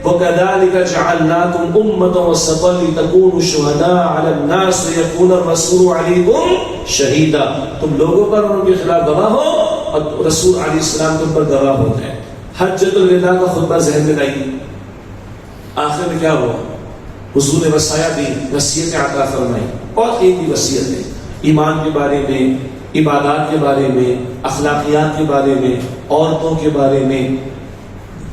وَكَذَلِكَ جَعَلْنَاكُمْ أُمَّةً وَسَطًا لِتَكُونُوا شُهَدَاءَ عَلَى النَّاسِ وَيَكُونَ الرَّسُولُ عَلَيْكُمْ شَهِيدًا. تم لوگوں پر ان کے خلاف گواہ ہو اور رسول علیہ السلام تم پر گواہ ہوتے ہیں. حجۃ الوداع کا خطبہ ذہن میں لائیے. آخر میں کیا ہوا؟ حضور نے وصایا دی، وصیت عطا فرمائی. اور ایک ہی وصیت ہے ایمان کے بارے میں، عبادات کے بارے میں، اخلاقیات کے بارے میں، عورتوں کے بارے میں،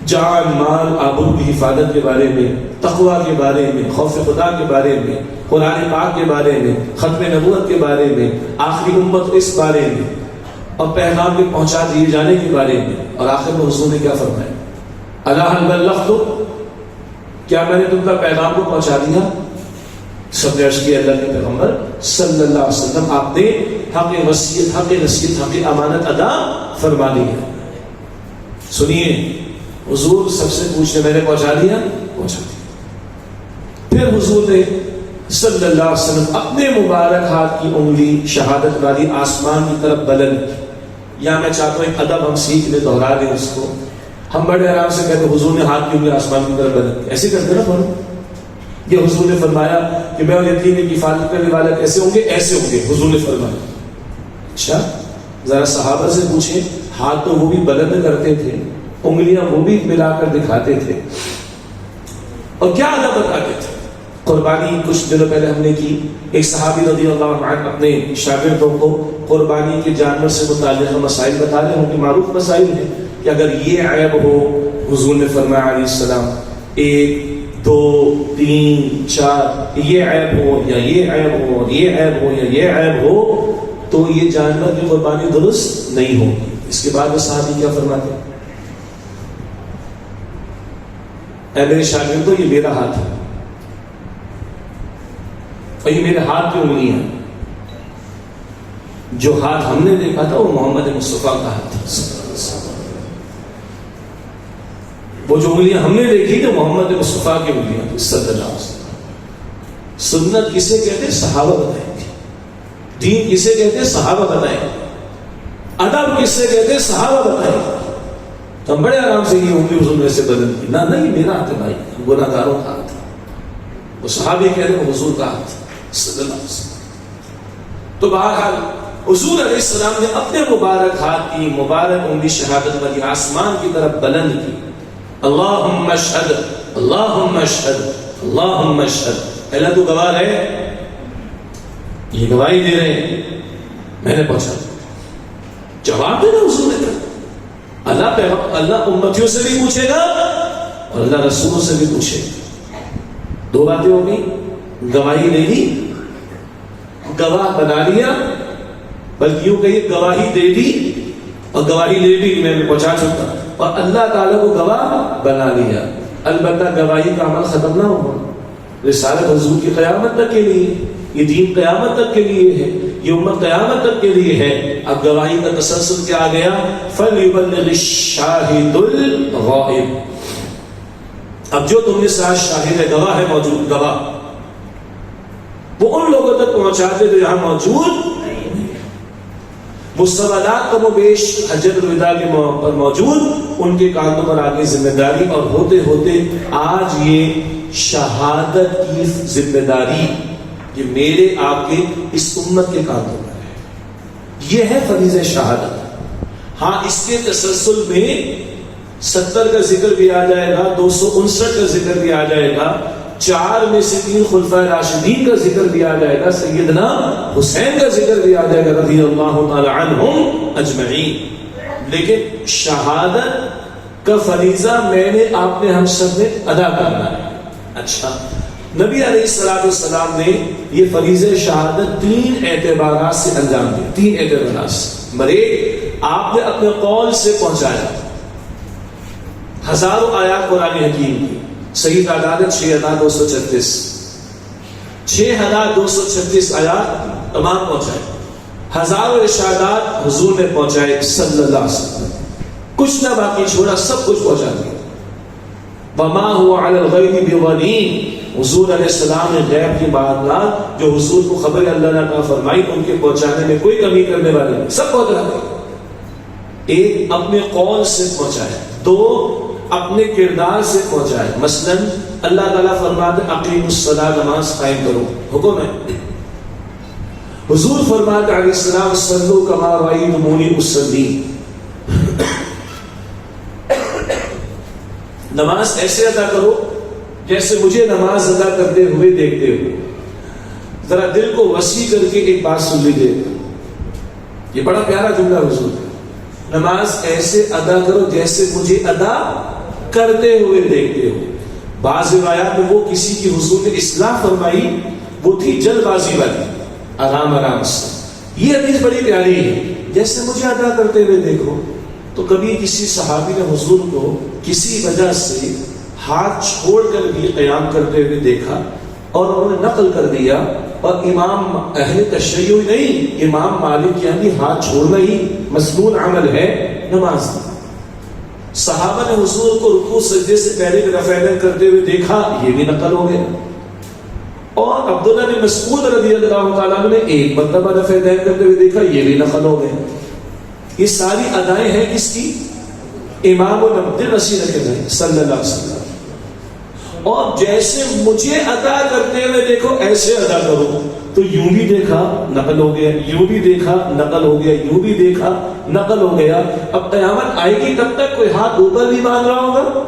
جان مال آبرو کی حفاظت کے بارے میں، تقوی کے بارے میں، خوف خدا کے بارے میں، قرآن پاک کے بارے میں، ختم نبوت کے بارے میں، آخری امت اس بارے میں، اور پیغام کے پہنچا دیے جانے کے بارے میں. اور آخر میں حضور نے کیا فرمایا؟ الا هل بلغت؟ کیا میں نے تم کا پیغام کو پہنچا دیا؟ سب نے عرض کیا اللہ کے پیغمبر صلی اللہ علیہ وسلم آپ نے حق وصیت، حق نصیحت، حق امانت ادا فرما دی ہے. سنیے، حضور سب سے پوچھنے میں نے پہنچا دیا؟ پہنچا دیا. پھر حضور نے صلی اللہ علیہ وسلم اپنے مبارک ہاتھ کی انگلی شہادت والی آسمان کی طرف بلند کی. یا میں چاہتا ہوں ایک ادب ہم سیکھ لیں، دوہرا دیں اس کو. ہم بڑے آرام سے کہتے ہیں حضور نے ہاتھ کی انگلی آسمان کی طرف بلند کی، ایسے کرتے نا بولو. یہ حضور نے فرمایا کہ میں اور یتیم کی حفاظت کرنے والا کیسے ہوں گے؟ ایسے ہوں گے. حضور نے فرمایا. اچھا، ذرا صحابہ سے پوچھیں، ہاتھ تو وہ بھی بلند کرتے تھے، انگلیاں وہ بھی ملا کر دکھاتے تھے، اور کیا ادب بتاتے تھے. قربانی کچھ دنوں پہلے ہم نے کی. ایک صحابی رضی اللہ عنہ اپنے شاگردوں کو قربانی کے جانور سے متعلق مسائل بتا رہے ہوں کہ معروف مسائل ہیں کہ اگر یہ عیب ہو، حضور نے فرمایا علیہ السلام 1 2 3 4 یہ عیب ہو یا یہ عیب ہو اور یہ عیب ہو یا یہ عیب ہو تو یہ جانور کی قربانی درست نہیں ہوگی. اس کے بعد وہ صحابی کیا فرماتے ہیں؟ اے میرے شاگردوں، یہ میرا ہاتھ ہے اور یہ میرے ہاتھ کی انگلی ہے. جو ہاتھ ہم نے دیکھا تھا وہ محمد مصطفیٰ کا ہاتھ تھا. وہ جو انگلیاں ہم نے دیکھی تو محمد مصطفیٰ کی انگلیاں تھیں صلی اللہ علیہ وسلم. سنت کسے کہتے ہیں؟ صحابہ بتائیں گے. دین کسے کہتے ہیں؟ صحابہ بتائیں گے. ادب کسے کہتے ہیں؟ صحابہ بتائیں گے. تو ہم بڑے آرام سے یہ انگلی حضور نے سے بدل کی. نہ یہ میرا ہاتھ ہے بھائی، گناہ گاروں کا ہاتھ ہے. وہ صحابی کہہ رہے ہیں حضور کا ہاتھ صلی اللہ علیہ وسلم. تو بہرحال حضور علیہ السلام نے اپنے مبارک ہاتھ کی مبارک انگلی شہادت والی آسمان کی طرف بلند کی. اللہم اشہد، اللہم اشہد، اللہم اشہد. اللہ تو گواہ ہے، یہ گواہی دے رہے ہیں میں نے پہنچا. جواب دینا حضور نے کہا اللہ امتیوں سے بھی پوچھے گا اور اللہ رسولوں سے بھی پوچھے گا. 2 باتیں ہو گئی. گواہی دے دی، گواہ بنا لیا، بلکہ یوں کہیے گواہی دے دی اور گواہی لے بھی میں پہنچا چکا اور اللہ تعالیٰ کو گواہ بنا لیا. البتہ گواہی کا عمل ختم نہ ہوگا. رسالت حضور کی قیامت تک کے لیے، یہ دین قیامت تک کے لیے ہے، یہ امت قیامت تک کے لیے ہے. اب گواہی کا تسلسل کیا آ گیا؟ فَلْيُبَلِّغِ الشَّاهِدُ الْغَائِبُ. اب جو تم نے ساتھ شاہد ہے، گواہ ہے، موجود گواہ، وہ ان لوگوں تک پہنچاتے جو یہاں موجود. مستندات کم و بیش حجۃ الوداع کے موقع پر موجود، ان کے کاندھوں پر آگے ذمہ داری، اور ہوتے ہوتے آج یہ شہادت کی ذمہ داری یہ میرے آپ کے اس امت کے کاندھوں پر ہے. یہ ہے فریضہ شہادت. ہاں اس کے تسلسل میں 70 کا ذکر بھی آ جائے گا، 259 کا ذکر بھی آ جائے گا، 4 میں سے 3 خلفائے راشدین کا ذکر بھی آ جائے گا، سیدنا حسین کا ذکر بھی آ جائے گا رضی اللہ تعالی عنہم اجمعین. لیکن شہادت کا فریضہ میں نے آپ نے ہم سب نے ادا کرنا ہے. اچھا، نبی علیہ الصلوۃ والسلام نے یہ فریضہ شہادت 3 اعتبارات سے انجام دی. 3 اعتبارات سے. نمبر 1، آپ نے اپنے قول سے پہنچایا. ہزاروں آیات قرآن حکیم کی، صحیح تعداد 6236 6236 آیات تمام پہنچائے. ہزاروں ارشادات حضور نے پہنچائے صلی اللہ علیہ وسلم، کچھ نہ باقی چھوڑا، سب کچھ پہنچا دیا. وما هو على الغیب بضنین، حضور علیہ السلام نے غیب کی بات جو حضور کو خبر اللہ نے عطا فرمائی ان کے پہنچانے میں کوئی کمی کرنے والے نہیں، سب پہنچا دیا. 1، اپنے قول سے پہنچایا. 2، اپنے کردار سے پہنچائے. مثلا اللہ تعالیٰ فرماتے اقیموا الصلاۃ، نماز قائم کرو، حکم ہے. حضور فرماتے علیہ السلام صلوا کما رأیتمونی اصلی، نماز ایسے ادا کرو جیسے مجھے نماز ادا کرتے ہوئے دیکھتے ہو. ذرا دل کو وسیع کر کے ایک بات سن لیجیے، یہ بڑا پیارا جملہ حضور ہے. نماز ایسے ادا کرو جیسے مجھے ادا کرتے ہوئے دیکھتے ہو. بعض روایات میں وہ کسی کی حضور نے اصلاح فرمائی، وہ تھی جلد بازی والی، آرام آرام سے. یہ حدیث بڑی پیاری ہے، جیسے مجھے ادا کرتے ہوئے دیکھو. تو کبھی کسی صحابی نے حضور کو کسی وجہ سے ہاتھ چھوڑ کر بھی قیام کرتے ہوئے دیکھا اور انہوں نے نقل کر دیا. اور امام اہل تشیع نہیں، امام مالک یعنی ہاتھ چھوڑنا ہی مسنون عمل ہے نماز میں. صحابہ نے حضور کو رکوع سجدے سے پہلے رفع یدین کرتے ہوئے دیکھا، یہ بھی نقل ہو گیا. اور عبداللہ بن مسعود رضی اللہ تعالیٰ عنہ نے ایک مرتبہ رفع یدین کرتے ہوئے دیکھا، یہ بھی نقل ہو گیا. یہ ساری ادائیں ہیں کس کی؟ امام العبد رسول اللہ صلی اللہ علیہ وسلم. اور جیسے مجھے ادا کرتے ہوئے دیکھو ایسے ادا کرو. تو یوں بھی دیکھا نقل ہو گیا، یوں بھی دیکھا نقل ہو گیا، یوں بھی دیکھا نقل ہو گیا. اب قیامت آئے گی تب تک کوئی ہاتھ اوپر بھی باندھ رہا ہوگا،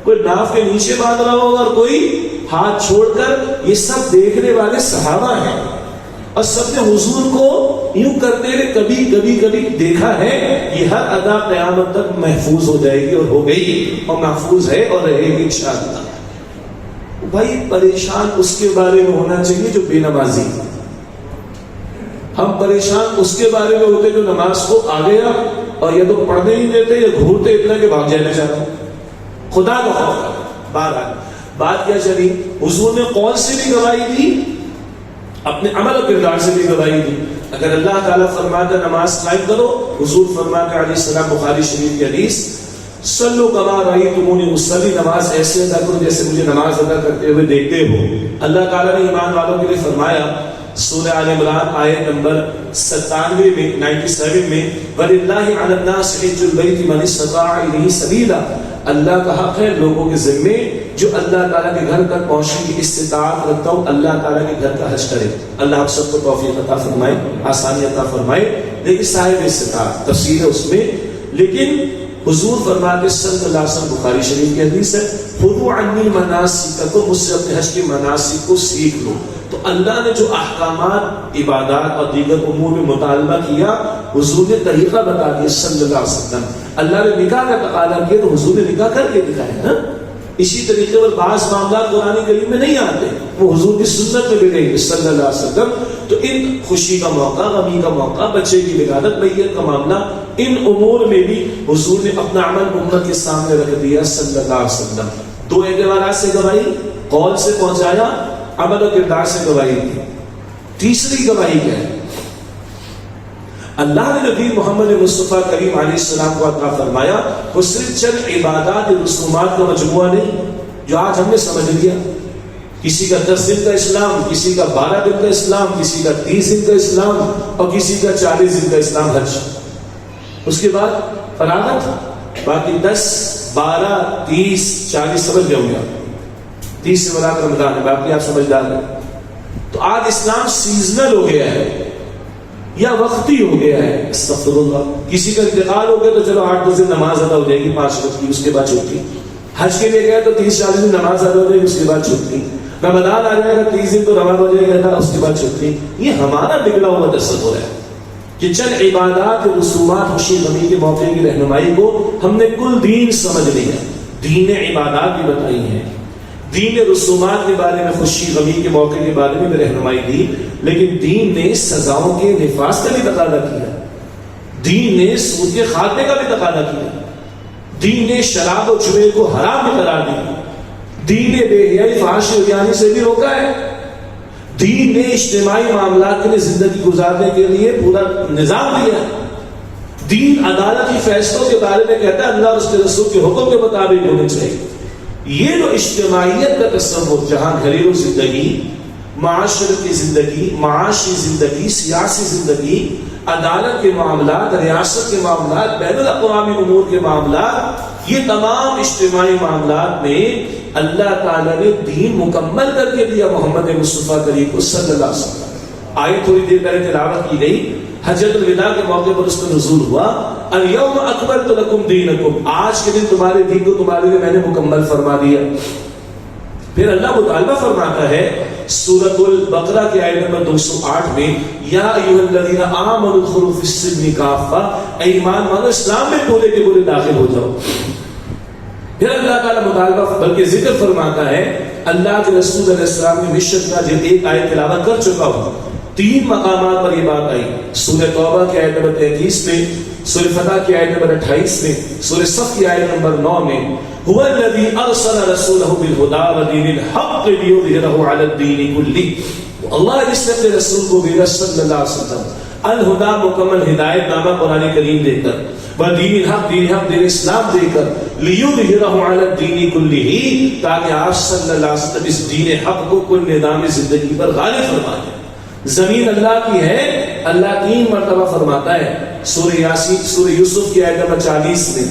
کوئی ناف کے نیچے باندھ رہا ہوگا، اور کوئی ہاتھ چھوڑ کر. یہ سب دیکھنے والے صحابہ ہیں اور سب نے حضور کو یوں کرتے ہوئے کبھی کبھی کبھی دیکھا ہے. یہ ہر ادا قیامت تک محفوظ ہو جائے گی اور ہو گئی اور محفوظ ہے اور رہے گی انشاءاللہ. بھائی پریشان اس کے بارے میں ہونا چاہیے جو بے نمازی. ہم پریشان اس کے بارے میں ہوتے جو نماز کو آ گیا اور یا تو پڑھنے ہی دیتے یا گھورتے اتنا کہ بھاگ جانا چاہتا. خدا کا خوف. بات کیا چلی؟ حضور نے قول سے بھی گواہی دی، اپنے عمل و کردار سے بھی گواہی دی. اگر اللہ تعالیٰ فرماتا نماز قائم کرو، حضور فرماتے علیہ السلام بخاری شریف کی حدیث صلو کما رأیتمونی اصلی، نماز ایسے ادا کرو جیسے مجھے نماز ادا کرتے ہوئے دیکھتے ہو. اللہ تعالیٰ نے ایمان والوں کے لیے فرمایا سورہ آل عمران آیت نمبر 97 میں 97 میں وَلِلَّهِ عَلَى النَّاسِ حِجُّ الْبَيْتِ مَنِ اسْتَطَاعَ إِلَيْهِ سَبِيلًا. اللہ کا حق ہے لوگوں کے ذمے جو اللہ تعالیٰ کے گھر تک پہنچنے کی استطاعت رکھتا ہوں اللہ تعالیٰ کے گھر کا حج کرے. اللہ آپ سب کو توفیق عطا فرمائے، آسانی عطا فرمائے. لیکن صاحب استطاعت تفصیل ہے اس میں. لیکن حضور فرماتے صلی اللہ علیہ وسلم بخاری شریف کی حدیث ہے خذوا عنی مناسککم، مجھ سے اپنے حج کے مناسک کو سیکھ لو. تو اللہ نے جو احکامات عبادات اور دیگر امور میں مطالبہ کیا حضور نے طریقہ بتا دیا صلی اللہ علیہ وسلم. اللہ نے نکاح کا تقاضا کیا تو حضور نے نکاح کر کے دکھایا نا. اسی طریقے پر بعض معاملات قرآن کریم میں نہیں آتے، وہ حضور کی سنت میں بھی گئے صلی اللہ علیہ وسلم. تو ان خوشی کا موقع، غمی کا موقع، بچے کی ولادت، میت کا معاملہ، ان امور میں بھی حضور نے اپنا عمل امت کے سامنے رکھ دیا صلی اللہ علیہ وسلم. 2 اعتبارات سے گواہی، قول سے پہنچایا، عمل و کردار سے گواہی دی. تیسری گواہی کیا ہے؟ اللہ نے نبی محمد مصطفیٰ کریم علیہ السلام کو عطا فرمایا وہ صرف چند عبادات رسومات کا مجموعہ نہیں جو آج ہم نے سمجھ لیا. کسی کا 10 دن کا اسلام، کسی کا 12 دن کا اسلام، کسی کا 30 دن کا اسلام اور کسی کا 40 دن کا اسلام حج. اس کے بعد فراغت، باقی 10 12 30 40 سمجھ گئے ہوں گے. 30 سے مراد رمضان ہے، باقی آپ سمجھدار ہیں. تو آج اسلام سیزنل ہو گیا ہے یا وقتی ہو گیا ہے. استغفر اللہ. کسی کا انتقال ہو گیا تو چلو 8-10 دن نماز ادا ہو جائے گی 5 وقت کی، اس کے بعد چھٹی. حج کے لیے گیا تو 30-40 دن نماز ادا ہو جائے گی، اس کے بعد چھٹی. رمضان آ جائے گا 30 دن تو رمضان ہو جائے گا، اس کے بعد چھٹی. یہ ہمارا بگڑا ہوا تصور ہے. کہ چند عبادات رسومات خوشی غمی کے موقع کی رہنمائی کو ہم نے کل دین سمجھ لیا. دین نے عبادات بھی بتائی ہیں, دین نے رسومات کے بارے میں خوشی غمی کے موقع کے بارے میں بھی رہنمائی دی, لیکن دین نے سزاؤں کے نفاذ کا بھی تقاضا کیا, دین نے سود کے خاتمے کا بھی تقاضا کیا, دین نے شراب و جوے کو حرام بھی قرار دی, دین نے بے حیائی فحش و عریانی سے بھی روکا ہے, دین نے اجتماعی معاملات کے لیے زندگی گزارنے کے لیے پورا نظام دیا ہے, دین عدالتی فیصلوں کے بارے میں کہتا ہے اللہ اور اس کے رسول کے حکم کے مطابق ہونے چاہیے. یہ جو اجتماعیت کا تصور, جہاں گھریلو زندگی, معاشرت کی زندگی, معاشی زندگی, سیاسی زندگی, عدالت کے معاملات, ریاست کے معاملات, بین الاقوامی امور کے معاملات, یہ تمام اجتماعی معاملات میں اللہ تعالیٰ نے دین مکمل کر کے دیا محمد مصطفیٰ کریم کو صلی اللہ علیہ وسلم. آیت تھوڑی دیر پہلے تلاوت کی گئی, حجۃ الوداع کے موقع پر اس کا نزول ہوا, الیوم اکملت لکم دینکم, آج کے دن تمہارے دین کو تمہارے لیے میں نے مکمل فرما دیا. پھر اللہ مطالبہ فرماتا ہے سورۃ البقرہ کی آیت نمبر 208 میں, یا ایھا الذین آمنوا ادخلوا فی السلم کافہ, اے ایمان والو اسلام میں پورے کے پورے داخل ہو جاؤ. پھر اللہ تعالیٰ مطالبہ بلکہ ذکر فرماتا ہے, اللہ کے رسول علیہ السلام کی مشن کا جب ایک آیت تلاوت کر چکا ہوں, 3 مقامات پر یہ بات آئی, سورہ توبہ کی آیت نمبر 33 میں, سورہ فتح کی آیت نمبر 28 میں, سورہ صف کی آیت نمبر 9 میں, هو الذی ارسل رسولہ بالہدی ودین الحق لیظہرہ علی الدین کلہ, اللہ جس نے اپنے رسول کو بھیجا صلی اللہ علیہ وسلم الہدی مکمل ہدایت نامہ قرآن کریم دے کر, ودین الحق دین حق دین اسلام دے کر, لیظہرہ علی الدین کلہ, تاکہ آپ صلی اللہ علیہ وسلم اس دین حق کو کل نظام زندگی پر غالب فرما دیں. زمین اللہ کی ہے, اللہ 3 مرتبہ فرماتا ہے. سورہ یاسین, سورہ یوسف کی آیت نمبر 40 میں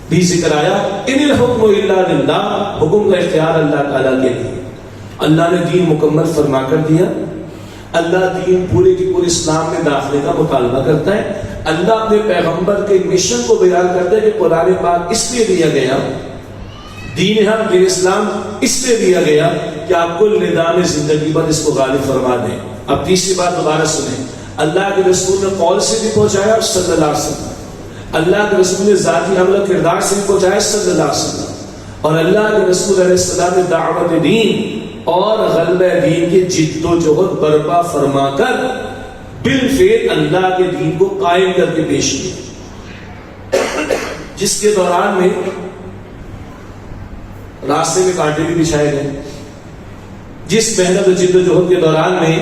بھی ذکر آیا, ان الحکم الا للہ, حکم کا اختیار اللہ تعالیٰ کے لیے. اللہ نے دین مکمل فرما کر دیا. اللہ دین پورے کی پورے اسلام میں داخلے کا مطالبہ کرتا ہے. اللہ اپنے پیغمبر کے مشن کو بیان کرتا ہے کہ قرآن پاک اس لیے دیا گیا, دین حق دین اسلام اس لیے دیا گیا کہ آپ کل نظام زندگی پر اس کو غالب فرما دیں. اب تیسری بات دوبارہ سنیں, اللہ کے رسول نے قول سے بھی پہنچایا صلی اللہ علیہ وسلم, اللہ کے رسول نے ذاتی عمل و کردار سے بھی پہنچایا صلی اللہ علیہ وسلم, اور اللہ کے رسول علیہ السلام نے دعوت دین اور غلبہ دین کی جد و جہد برپا فرما کر بالفعل اللہ کے دین کو قائم کر کے پیش کیا, جس کے دوران میں راستے میں کانٹے بھی بچھائے گئے, جس محنت و جد و جہد کے دوران میں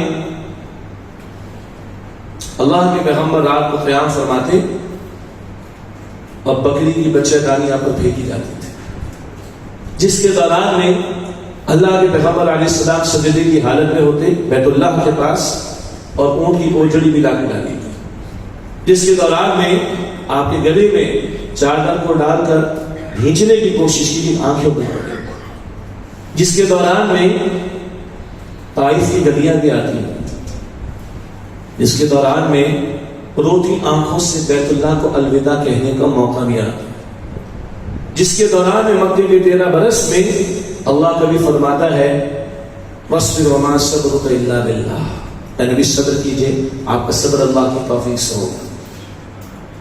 اللہ کے پیغمبر رات کو قیام فرماتے اور بکری کی بچہ دانی آپ پر پھینکی جاتی تھی, جس کے دوران میں اللہ کے پیغمبر علیہ السلام سجدے کی حالت میں ہوتے بیت اللہ کے پاس, اور اونٹ کی کوجڑی بھی لا کے ڈالی تھی, جس کے دوران میں آپ کے گلے میں چادر کو ڈال کر کھینچنے کی کوشش کی, آنکھوں کو, جس کے دوران میں طائف کی گلیاں بھی آتی ہیں, جس کے دوران میں روتی آنکھوں سے بیت اللہ کو الوداع کہنے کا موقع بھی آتا ہے, جس کے دوران میں مکے کے 13 برس میں اللہ کبھی فرماتا ہے وَاصْبِرْ وَمَا صَبْرُكَ إِلَّا بِاللَّهِ, اے نبی صبر کیجئے, آپ کا صبر اللہ کی توفیق سے ہوگا.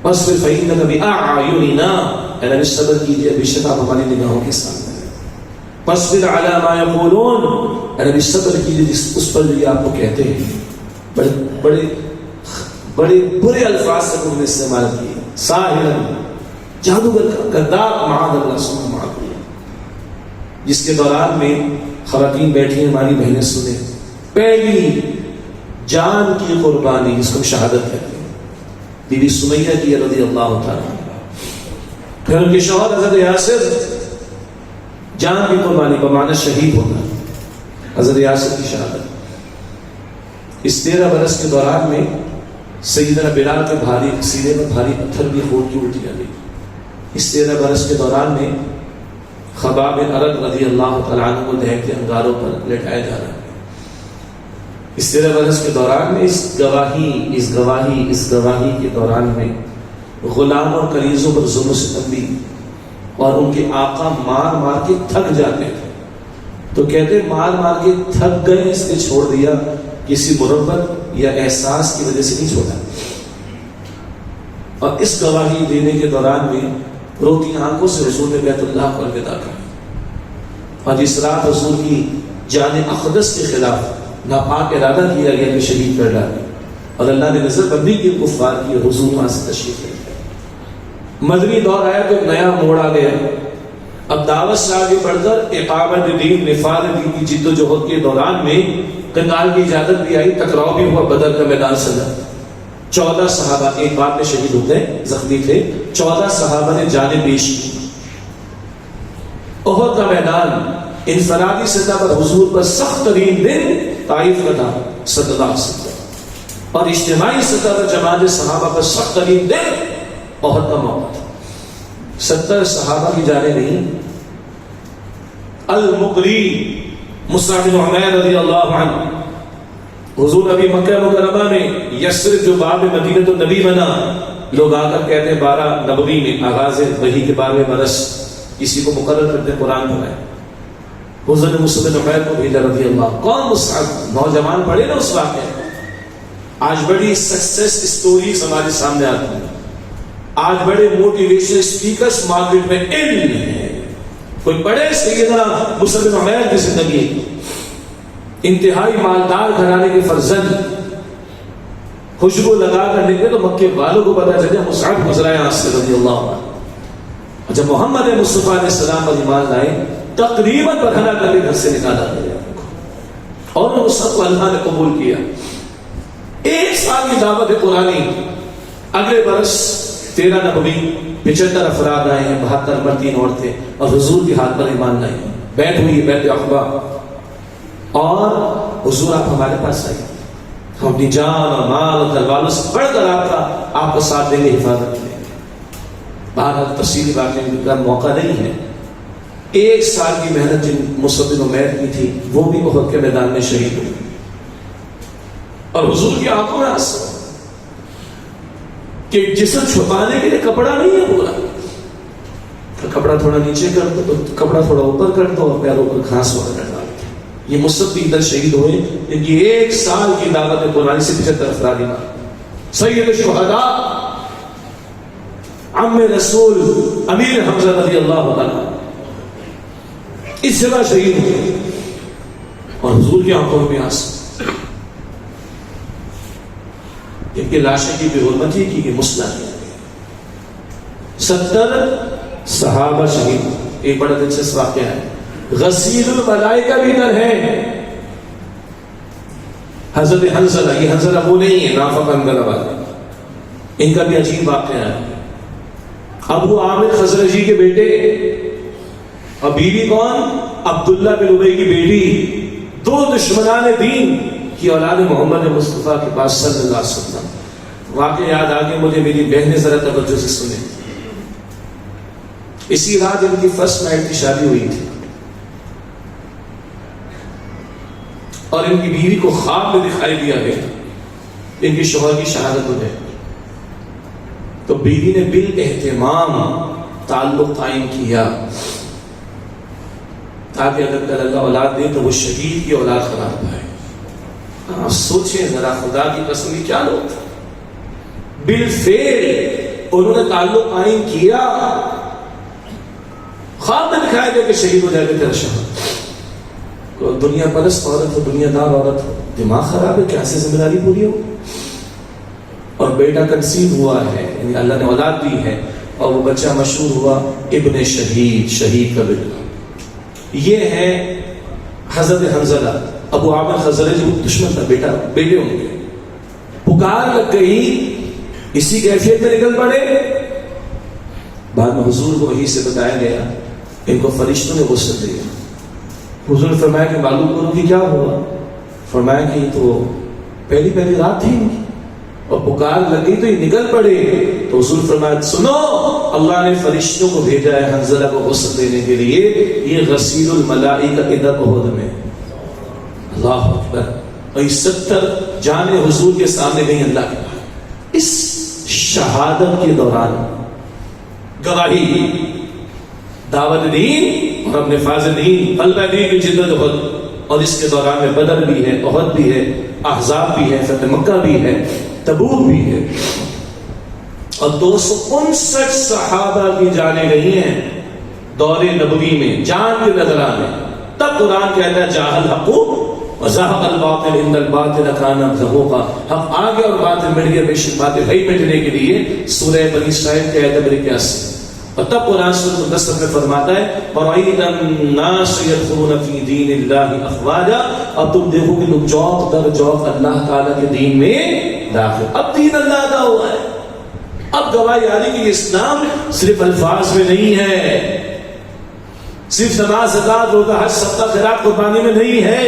وَاصْبِرْ فَإِنَّكَ بِأَعْيُنِنَا, اے نبی صبر کیجئے, بے شک آپ ہماری نگاہوں کے سامنے ہیں. وَاصْبِرْ عَلَى مَا يَقُولُونَ, اے نبی صبر کیجئے اس پر جو آپ کو کہتے ہیں. بڑے برے الفاظ سے انہوں نے استعمال کیے, ساحرن, جادوگر, کذاب, معاذ اللہ سبحانہ معاذ اللہ. جس کے دوران میں خواتین بیٹھی ہیں, ہماری بہنیں سنیں, پہلی جان کی قربانی جس کو شہادت کہتے ہیں, بی بی سمیہ کی رضی اللہ تعالیٰ, پھر ان کے شوہر حضرت یاسر, جان کی قربانی بمعنی شہید ہونا, حضرت یاسر کی شہادت. اس 13 برس کے دوران میں سیدنا بلال کے بھاری سینے میں بھاری پتھر بھی خون کی الٹی آ گئی. اس 13 برس کے دوران میں خباب بن ارد رضی اللہ تعالیٰ عنہ کو دہتے انگاروں پر لٹایا جا رہا ہے. اس 13 برس کے دوران میں اس گواہی کے دوران میں غلام اور کلیزوں پر ظلم و ستم بھی, اور ان کے آقا مار مار کے تھک جاتے تھے, تو کہتے مار مار کے تھک گئے, اس نے چھوڑ دیا, کسی مربت یا احساس کی وجہ سے نہیں چھوڑا. اور اس گواہی دینے کے دوران میں روتی آنکھوں سے حضور نے بیت اللہ کو الوداع کہا، اور اس رات حضور کی جان اقدس کے خلاف ناپاک ارادہ کیا گیا کہ شہید کر ڈالے، اور اللہ نے نظر بندی کی کفار کی، حضور وہاں سے تشریف لے گئے۔ مدنی دور آیا تو ایک نیا موڑ آ گیا، اب دعوت سے آگے بڑھ کر اقامت دین، نفاذ دین کی جد و جہد کے دوران میں قتال کی اجازت بھی آئی، ٹکراؤ بھی ہوا، بدر کا میدان سجا، 14 صحابہ ایک بار میں شہید ہو گئے، زخمی تھے، 14 صحابہ نے جانیں پیش کی۔ احد کا میدان انفرادی سطح پر حضور پر سخت ترین دن طائف کا تھا صلی اللہ علیہ وسلم، اور اجتماعی سطح پر جماعت صحابہ پر سخت ترین دن احد کا موقع تھا۔ 70 صحابہ کی جانیں نہیں، المقری مصعب بن عمیر رضی اللہ عنہ، حضور ابھی مکہ مکرمہ میں یسرب جو باب مدینہ النبی بنا، لوگ آ کر کہتے ہیں 12 نبوی میں آغاز وحی کے 12ویں برس کسی کو مقرر کرتے قرآن پڑھائے، حضور نے مصعب بن عمیر کو بھیجا رضی اللہ۔ کون مصعب؟ نوجوان پڑھے نا اس واقعے، آج بڑی سکسیس اسٹوریز ہمارے سامنے آتی ہیں، آج بڑے موٹیویشن اسپیکرز مارکیٹ میں علم ہے، کوئی پڑھے سیدنا مصعب بن عمیر کی زندگی، انتہائی مالدار گھرانے کے فرزند، خوشبو لگا کر نکلے تو مکے والوں کو پتا چل گیا مصعب گزرا یہاں سے رضی اللہ عنہ۔ جب محمد مصطفیٰ علیہ السلام پر ایمان لائے، تقریباً برہنہ کر کے گھر سے نکالا گیا، اور ان سب کو اللہ نے قبول کیا۔ 1 سال کی دعوت قرآنی، اگلے برس 13 نبوی، 75 افراد آئے ہیں، 72 مرد عورتیں، اور حضور کے ہاتھ پر ایمان لائے، بیعت ہوئی، بیعت عقبہ، اور حضور آپ ہمارے پاس آئے، ہم اپنی جان اور مال اور تلواروں سے بڑھ کر آپ کا ساتھ دیں گے، حفاظت دیں گے۔ بہرحال تفصیلی واقعے کا موقع نہیں ہے، 1 سال کی محنت جن مصعب بن عمیر کی تھی وہ بھی احد کے میدان میں شہید ہوئی، اور حضور کی آنکھوں میں آنسو کہ جسم چھپانے کے لیے کپڑا نہیں ہے پورا، کپڑا تھوڑا نیچے کر دو، کپڑا تھوڑا اوپر کر دو، اور پیروں پر گھاس وغیرہ ڈال دو۔ یہ مصعب بھی ادھر شہید ہوئے، ان کی 1 سال کی دعوت قرآن سے 75 افراد ایمان۔ سید الشہداء عم رسول امیر حمزہ رضی اللہ عنہ اس جگہ شہید ہوئے، اور حضور کی آنکھوں میں آنسو، ان کی لاشیں کی بے حرمتی کی کہ مسلح کیا گیا۔ 70 صحابہ شہید۔ ایک بڑا دلچسپ واقعہ ہے، غسیل الملائکہ بھی ادھر ہے، حضرت حنظلہ، یہ حنظلہ وہ نہیں ہے نافق حنظلہ والے، ان کا بھی عجیب واقعہ ہے۔ ابو عامر خزرجی کے بیٹے، اور بیوی کون؟ عبداللہ بن ابی کی بیٹی، 2 دشمنان دین کی اولاد محمد مصطفیٰ کے پاس صلی اللہ علیہ وسلم۔ واقعہ یاد آگے مجھے، میری بہنیں ذرا توجہ سے سنیں۔ اسی رات ان کی فرسٹ نائٹ کی شادی ہوئی تھی، اور ان کی بیوی کو خواب میں دکھائی دیا گیا ان کی شوہر کی شہادت ہو جائے، تو بیوی نے بالاہتمام تعلق قائم کیا تاکہ اگر کل اللہ اولاد دے تو وہ شہید کی اولاد قرار پائے۔ آپ سوچیں ذرا، خدا کی قسم کیا لوگ تھے، بالفعل انہوں نے تعلق قائم کیا، خواب میں دکھایا گیا کہ شہید ہو جائے گا تیرا شوہر۔ دنیا پرست عورت ہو، دنیا دار عورت ہو، دماغ خراب ہے، کیسے ذمہ داری پوری ہو؟ اور بیٹا کنسیو ہوا ہے، یعنی اللہ نے اولاد دی ہے، اور وہ بچہ مشہور ہوا ابن شہید، شہید کا بیٹا۔ یہ ہے حضرت حنظلہ، ابو عامر خزرجی دشمن کا بیٹا، بیٹے ہوں گے۔ پکار لگ گئی، اسی کیفیت میں نکل پڑے۔ بعد میں حضور کو وحی سے بتایا گیا، ان کو فرشتوں نے غسل دیا۔ حضور نے فرمایا کہ معلوم کرو کہ کیا ہوا؟ فرمایا کہ یہ تو پہلی رات تھی ان کی، اور پکار لگی تو یہ نکل پڑے۔ تو حضور فرمایا سنو، اللہ نے فرشتوں کو بھیجا ہے حنظلہ کو غسل دینے کے لیے، یہ غسیل الملائکہ ادھر احد میں۔ اللہ اکبر۔ اور یہ 70 جانیں حضور کے سامنے گئی اللہ کے پاس۔ اس شہادت کے دوران گواہی، دعوت دین اور اپنے نفاذ دین، غلبہ دین کی جدوجہد، اور اس کے دوران میں بدر بھی ہے، احد بھی ہے، احزاب بھی ہے، فتح مکہ بھی ہے، تبوک بھی ہے۔ اور 259 صحابہ کی جانیں گئی ہیں دور نبوی میں جان کے نذرانے. تب قرآن کہتا ہے جاء الحق وزهق الباطل ان الباطل كان زهوقا. حق آ گیا اور باطل مٹ گیا، بے شک باطل ہے مٹنے کے لیے. سورہ بنی اسرائیل کے آیت نمبر 81. اور تب قرآن سورۃ مدثر میں فرماتا ہے وَرَأَيْتَ النَّاسَ يَدْخُلُونَ فِي دِينِ اللَّهِ أَفْوَاجًا. اب تم دیکھو کہ لوگ جوق در جوق اللہ تعالیٰ کے دین میں داخل. اب دین اللہ ادا ہوا ہے. اب گواہی آ رہی کہ اسلام صرف الفاظ میں نہیں ہے، صرف نماز زکات روزہ حج صدقہ خیرات قربانی میں نہیں ہے.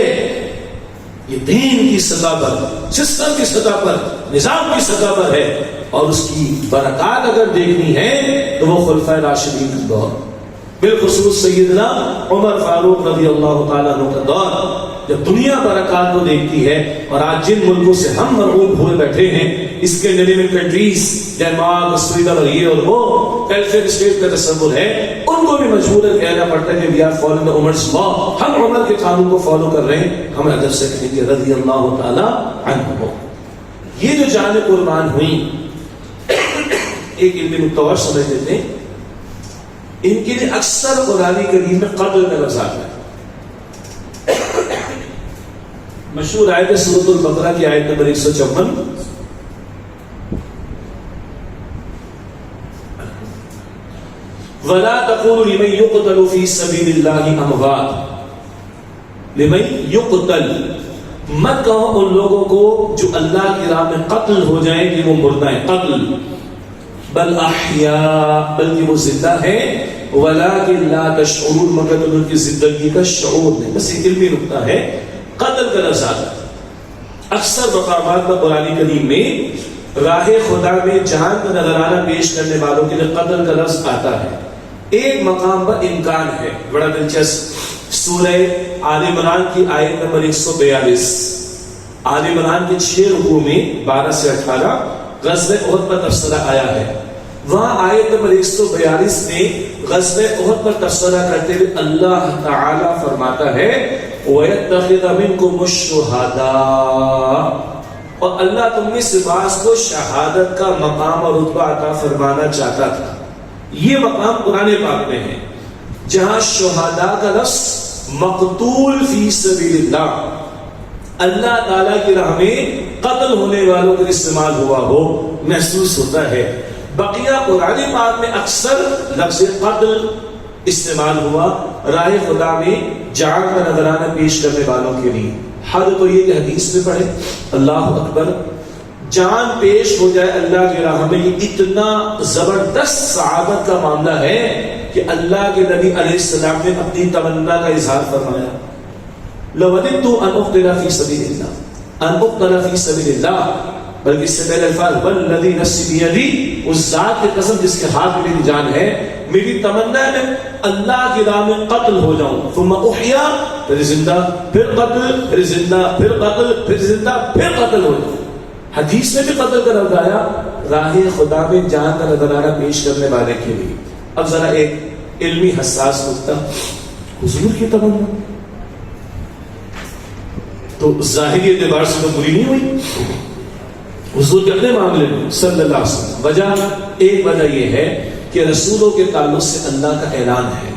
یہ دین کی سطح پر، سسٹم کی سطح پر، نظام کی سطح پر ہے. اور اس کی برکات اگر دیکھنی ہے تو وہ خلفائے راشدین کا دور، بالخصوص سیدنا عمر فاروق رضی اللہ تعالیٰ عنہ کا دور. جب دنیا برکات کو دیکھتی ہے، اور آج جن ملکوں سے ہم مرغوب ہوئے بیٹھے ہیں، اسکینڈینیوین کنٹریز، ڈنمارک، سویڈن اور یہ اور وہ ویلفیئر اسٹیٹ کا تصور ہے، ان کو بھی مجبوراً کہنا پڑتا ہے کہ وی آر فالوئنگ عمر's law. ہم عمر کے قانون کو فالو کر رہے ہیں. ہم ادب سے کہیں کہ رضی اللہ تعالیٰ عنہ. یہ جو جانیں قربان ہوئیں، ایک علمی نکتہ اور سمجھ لیتے ہیں. ان کے لیے اکثر قرآن کریم میں قتل کا لفظ آتا ہے. مشہور آیت ہے سورۃ البقرہ کی آیت نمبر 154. وَلَا تَقُولُوا لِمَن يُقْتَلُ فِي سَبِيلِ اللَّهِ أَمْوَاتٌ. لِمَن يُقْتَلُ، مت کہو ان لوگوں کو جو اللہ کی راہ میں قتل ہو جائیں کہ وہ مردہ ہیں. قتل بل احیاء، بلکہ وہ زندہ ہے. ولیکن لا تشعرون، مگر ان کی زندگی کا شعور نہیں. بس ایک علمی نکتہ ہے. قتل کا لفظ آتا ہے اکثر مقامات میں قرآن کریم میں. راہ خدا میں جان کا نذرانہ پیش کرنے والوں کے لیے قتل کا لفظ آتا ہے. ایک مقام پر امکان ہے بڑا دلچسپ. سورہ آل عمران کی آیت نمبر 142. آل عمران کے 6 رکوع میں 12 سے 18 غزوہ احد پر تبصرہ آیا ہے. وہاں آیت نمبر 142 میں غزوہ احد پر تبصرہ کرتے ہوئے اللہ تعالی فرماتا ہے وَيَتَّخِذَ مِنْكُمُ الشُّهَدَاءَ، اور اللہ تم میں سے بعض کو شہادت کا مقام اور رتبہ عطا فرمانا چاہتا تھا. یہ مقام قرآن پاک میں ہے جہاں شہداء کا لفظ مقتول فی سبیل اللہ، اللہ تعالیٰ کی راہ میں قتل ہونے والوں کا استعمال ہوا ہو محسوس ہوتا ہے. بقیہ قرآن پاک میں اکثر لفظ قتل استعمال ہوا راہ خدا میں جان کا نذرانہ پیش کرنے والوں کے لیے. حد تو یہ کہ حدیث میں پڑھے اللہ اکبر، جان پیش ہو جائے اللہ کی راہ میں، یہ اتنا زبردست سعادت کا معاملہ ہے کہ اللہ کے نبی علیہ السلام نے اپنی تمنا کا اظہار فرمایا لَوَدِدْتُ أَنْ أُقْتَلَ فِي سَبِيلِ اللَّهِ، أَنْ أُقْتَلَ فِي سَبِيلِ اللَّهِ. بلکہ اس سے پہلے الفاظ وَالَّذِي نَفْسِي بِيَدِهِ، اس ذات کی قسم جس کے ہاتھ میں میری جان ہے، میری تمنا ہے اللہ کی راہ میں قتل ہو جاؤں. ثم احیا، پھر زندہ، پھر قتل، پھر زندہ، پھر قتل، پھر زندہ، پھر قتل ہو جاؤں. حدیث میں بھی قتل کا لفظ آیا راہ خدا میں جان کا نذرانہ پیش کرنے والے کے لیے. اب ذرا ایک علمی حساس نکتہ، حضور کی تمنا تو ظاہری اعتبار سے تو بری نہیں ہوئی حضور کے اپنے معاملے میں صلی اللہ علیہ وسلم. ایک وجہ یہ ہے کہ رسولوں کے تعلق سے اللہ کا اعلان ہے.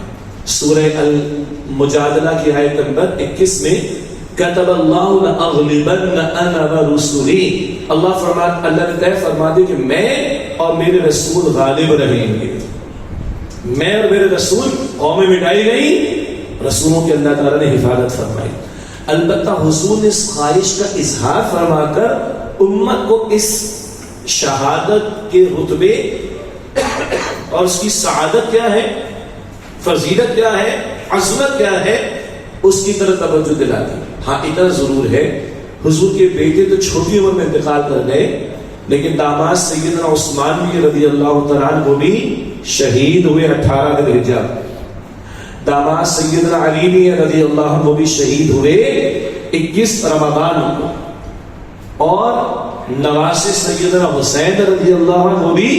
سورہ المجادلہ کی آیت نمبر 21 میں کتب اللہ لأغلبن انا ورسلی، اللہ نے طے فرما دی کہ میں اور میرے رسول غالب رہیں گے. میں اور میرے رسول قومیں مٹائی گئی، رسولوں کے اللہ تعالیٰ نے حفاظت فرمائی. البتہ حضور نے اس خواہش کا اظہار فرما کر امت کو اس شہادت کے رتبے اور اس کی سعادت کیا ہے، فضیلت کیا ہے، عظمت کیا ہے، اس کی طرف توجہ دلا دی. ہاں اتنا ضرور ہے حضور کے بیٹے تو چھوٹی عمر میں انتقال کر گئے، لیکن داماد سیدنا عثمان بھی رضی اللہ تعالیٰ عنہ وہ بھی شہید ہوئے 18 ذی الحجہ. داماد سیدنا علی بھی رضی اللہ عنہ وہ بھی شہید ہوئے 21 رمضان کو، اور نواسے سیدنا حسین رضی اللہ عنہ وہ بھی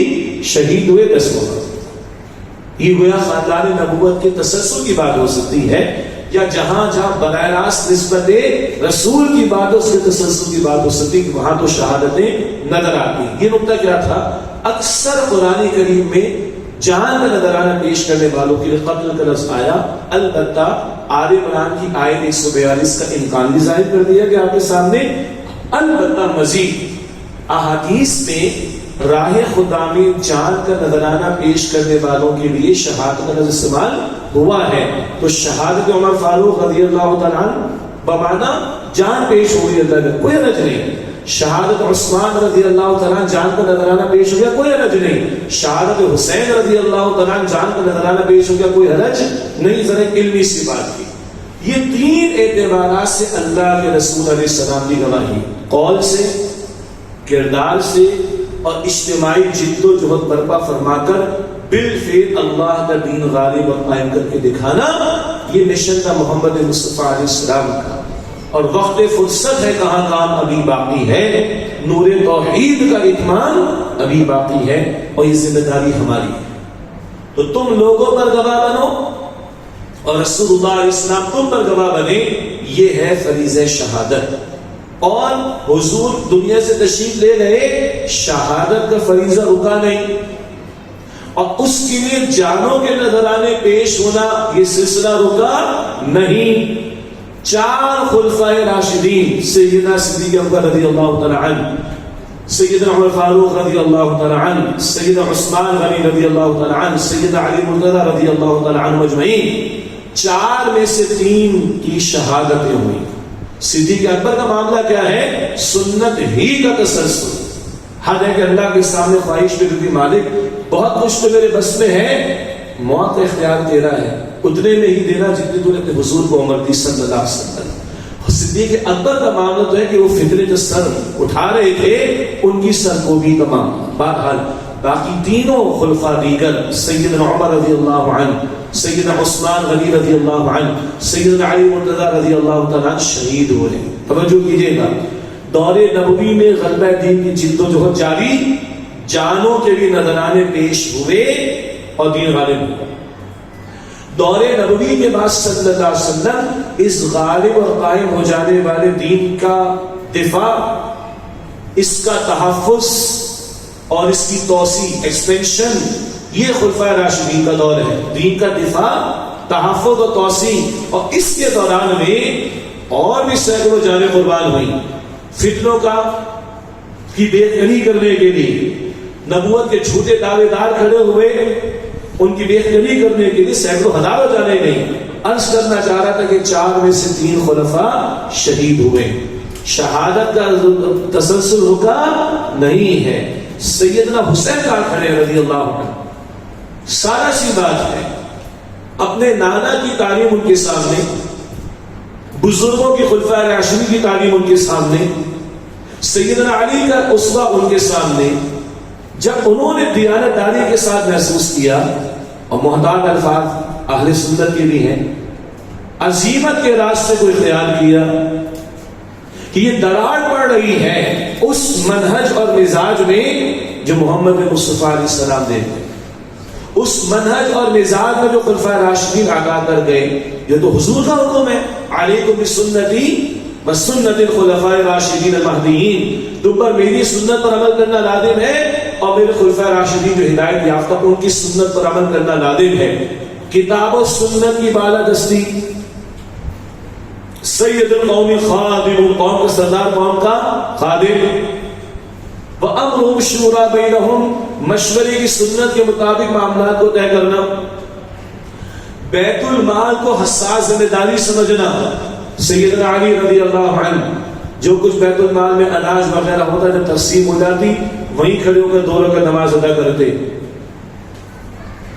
شہید ہوئے 10 رمضان. یہ گویا خاندان نبوت کے تسلسل کی بات ہو سکتی ہے یا جہاں جہاں براہ راست نسبت رسول کی بات اس کے تسلسل کی بات ہو سکتی وہاں تو شہادتیں نظر آتی. یہ نقطہ کیا تھا؟ اکثر قرآن کریم میں جان کا نذرانہ پیش کرنے والوں کے لیے قتل کا لفظ آیا. البتہ آل عمران کی آیت 142 کا امکان بھی ظاہر کر دیا کہ آپ کے سامنے. البتہ مزید احادیث میں راہ خدا میں جان کا نذرانہ پیش کرنے والوں کے لیے شہادت کا لفظ استعمال ہوا ہے. تو شہادت عمر فاروق رضی اللہ تعالیٰ عنہ بمعنی جان پیش ہو گئی اللہ میں، کوئی حرج نہیں. شہادت عثمان رضی اللہ تعالیٰ جان کا نذرانہ پیش ہو گیا، کوئی حرج نہیں. شہادت حسین رضی اللہ تعالیٰ جان کا نذرانہ پیش ہو گیا، کوئی حرج نہیں. ذرا علمی سی بات کی. یہ تین اعتبارات سے اللہ کے رسول علیہ السلام کی گواہی، قول سے، کردار سے اور اجتماعی جد و جہد برپا فرما کر بالفعل اللہ کا دین غالب اور قائم کر کے دکھانا، یہ مشن تھا محمد مصطفیٰ علیہ السلام کا. اور وقت فرصت ہے کہاں کام ابھی باقی ہے، نور توحید کا اتمام ابھی باقی ہے اور یہ ذمہ داری ہماری ہے. تو تم لوگوں پر گواہ بنو اور رسول اللہ علیہ السلام تم پر گواہ بنے. یہ ہے فریضہ شہادت. اور حضور دنیا سے تشریف لے گئے، شہادت کا فریضہ رکا نہیں اور اس کے لیے جانوں کے نذرانے پیش ہونا یہ سلسلہ رکا نہیں. 4 خلفائے راشدین سیدنا صدیق اکبر رضی اللہ تعالی عنہ، سیدنا عمر فاروق رضی اللہ تعالی عنہ، سیدنا عثمان غنی رضی اللہ تعالی عنہ، سیدنا علی مرتضی رضی اللہ تعالی عنہ اجمعین، 4 میں سے 3 کی شہادتیں ہوئی. صدیق اکبر کا معاملہ کیا ہے؟ سنت ہی کا تسلسل. حد ہے کہ اللہ کے سامنے خواہش پہ بھی مالک بہت کچھ تو میرے بس میں ہے، موت کا اختیار تیرا ہے، اتنے میں ہی دینا جتنے تو نے اپنے حضور کو عمر دی صلی اللہ علیہ وسلم. صدیق اکبر کا معاملہ تو ہے کہ وہ فتنے جو سر اٹھا رہے تھے ان کی سرکوبی کا معاملہ. بہرحال باقی تینوں خلفاء دیگر سیدنا عمر رضی اللہ عنہ، سیدنا عثمان غنی رضی اللہ عنہ، سیدنا علی مرتضی رضی اللہ تعالیٰ عنہ شہید ہوئے. توجہ کیجیے گا، دور نبوی میں غلبہ دین کی جد و جہد جاری، جانوں کے بھی نذرانے پیش ہوئے اور دین غالب ہوا. دور نبوی کے بعد صلی اللہ علیہ وسلم اس غالب اور قائم ہو جانے والے دین کا دفاع، اس کا تحفظ اور اس کی توسیع، ایکسپینشن، یہ خلفائے راشدین کا دور ہے. دین کا دفاع، تحفظ اور توسیع. اور اس کے دوران میں اور بھی سینکڑوں جانیں قربان ہوئی. فتنوں کی بے کنی کرنے کے لیے نبوت کے جھوٹے دعوے دار کھڑے ہوئے، ان کی بے کنی کرنے کے لیے سینکڑوں ہزاروں جانے گئی. عرض کرنا چاہ رہا تھا کہ 4 میں سے 3 خلفاء شہید ہوئے. شہادت کا تسلسل رکا نہیں ہے. سیدنا حسین کا کھڑے رضی اللہ عنہ، سارا سی بات ہے. اپنے نانا کی تعلیم ان کے سامنے، بزرگوں کی خلفائے راشدین کی تعلیم ان کے سامنے، سیدنا علی کا اسوہ ان کے سامنے. جب انہوں نے دیانتداری کے ساتھ محسوس کیا، اور محتاط الفاظ اہل سنت کے بھی ہیں، عزیمت کے راستے کو اختیار کیا کہ یہ دراڑ پڑ رہی ہے اس منہج اور مزاج میں جو محمد مصطفیٰ علیہ السلام دے گئے، اس منہج اور مزاج میں جو خلفائے راشدین آگاہ کر گئے. یہ تو حضور کا حکم ہے، علیکم بسنتی وسنت الخلفاء الراشدین المہدیین، تم پر میری سنت پر عمل کرنا لازم ہے اور میرے خلفائے راشدین جو ہدایت یافتہ ان کی سنت پر عمل کرنا لازم ہے. کتاب و سنت کی بالادستی، سید القوم خادم، قوم کا سردار، قوم کا خادم. وَأَمْرُهُمْ شُورَى بَيْنَهُمْ، مشورے کی سنت کے مطابق معاملات کو طے کرنا. بیت المال کو حساس ذمہ داری سمجھنا. سیدنا علی رضی اللہ عنہ جو کچھ بیت المال میں اناج وغیرہ ہوتا جب تقسیم ہو جاتی وہیں کھڑے ہو کر 2 رکعت نماز ادا کرتے.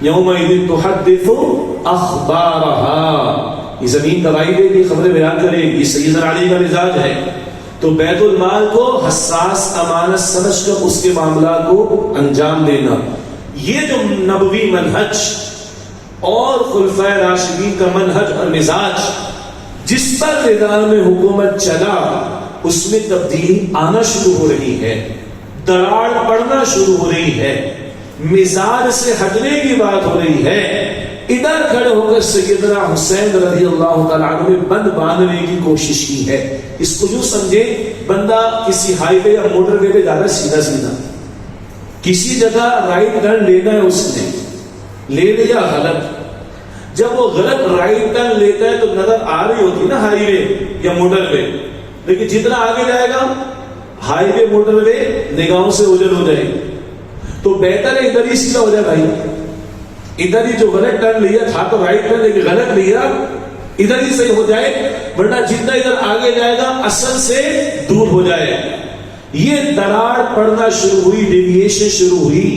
یومئذ تحدث اخبارها، یہ زمین گواہی دے گی، خبریں بیان کرے گی. سیدنا علی کا مزاج ہے. تو بیت المال کو حساس امانت سمجھ کر اس کے معاملات کو انجام دینا، یہ جو نبوی منہج اور خلفائے راشدین کا منہج اور مزاج جس پر نظام حکومت چلا، اس میں تبدیلی آنا شروع ہو رہی ہے، دراڑ پڑنا شروع ہو رہی ہے، مزاج سے ہٹنے کی بات ہو رہی ہے. ادھر کھڑے ہو کر سیدنا حسین رضی اللہ تعالیٰ عنہ نے بند باندھنے کی کوشش کی ہے. اس کو یوں سمجھے بندہ کسی ہائی وے یا موٹر وے پہ جا رہا ہے سیدھا سیدھا, کسی جگہ رائٹ ٹرن لینا ہے, اس نے لے لیا غلط. جب وہ غلط رائٹ ٹرن لیتا ہے تو نظر آ رہی ہوتی نا ہائی وے یا موٹر وے, لیکن جتنا آگے جائے گا ہائی وے موٹر وے نگاہوں سے اوجھل ہو جائے گی. تو بہتر ہے ادھر ہی سیدھا ہو جائے بھائی, ادھر ہی جو غلط ٹرن لیا تھا تو رائٹ ٹرن لیکن غلط لیا, ادھر ہی صحیح ہو جائے, ورنہ جتنا ادھر آگے جائے گا اصل سے دور ہو جائے. یہ دراڑ پڑنا شروع ہوئی, ڈیویشن شروع ہوئی.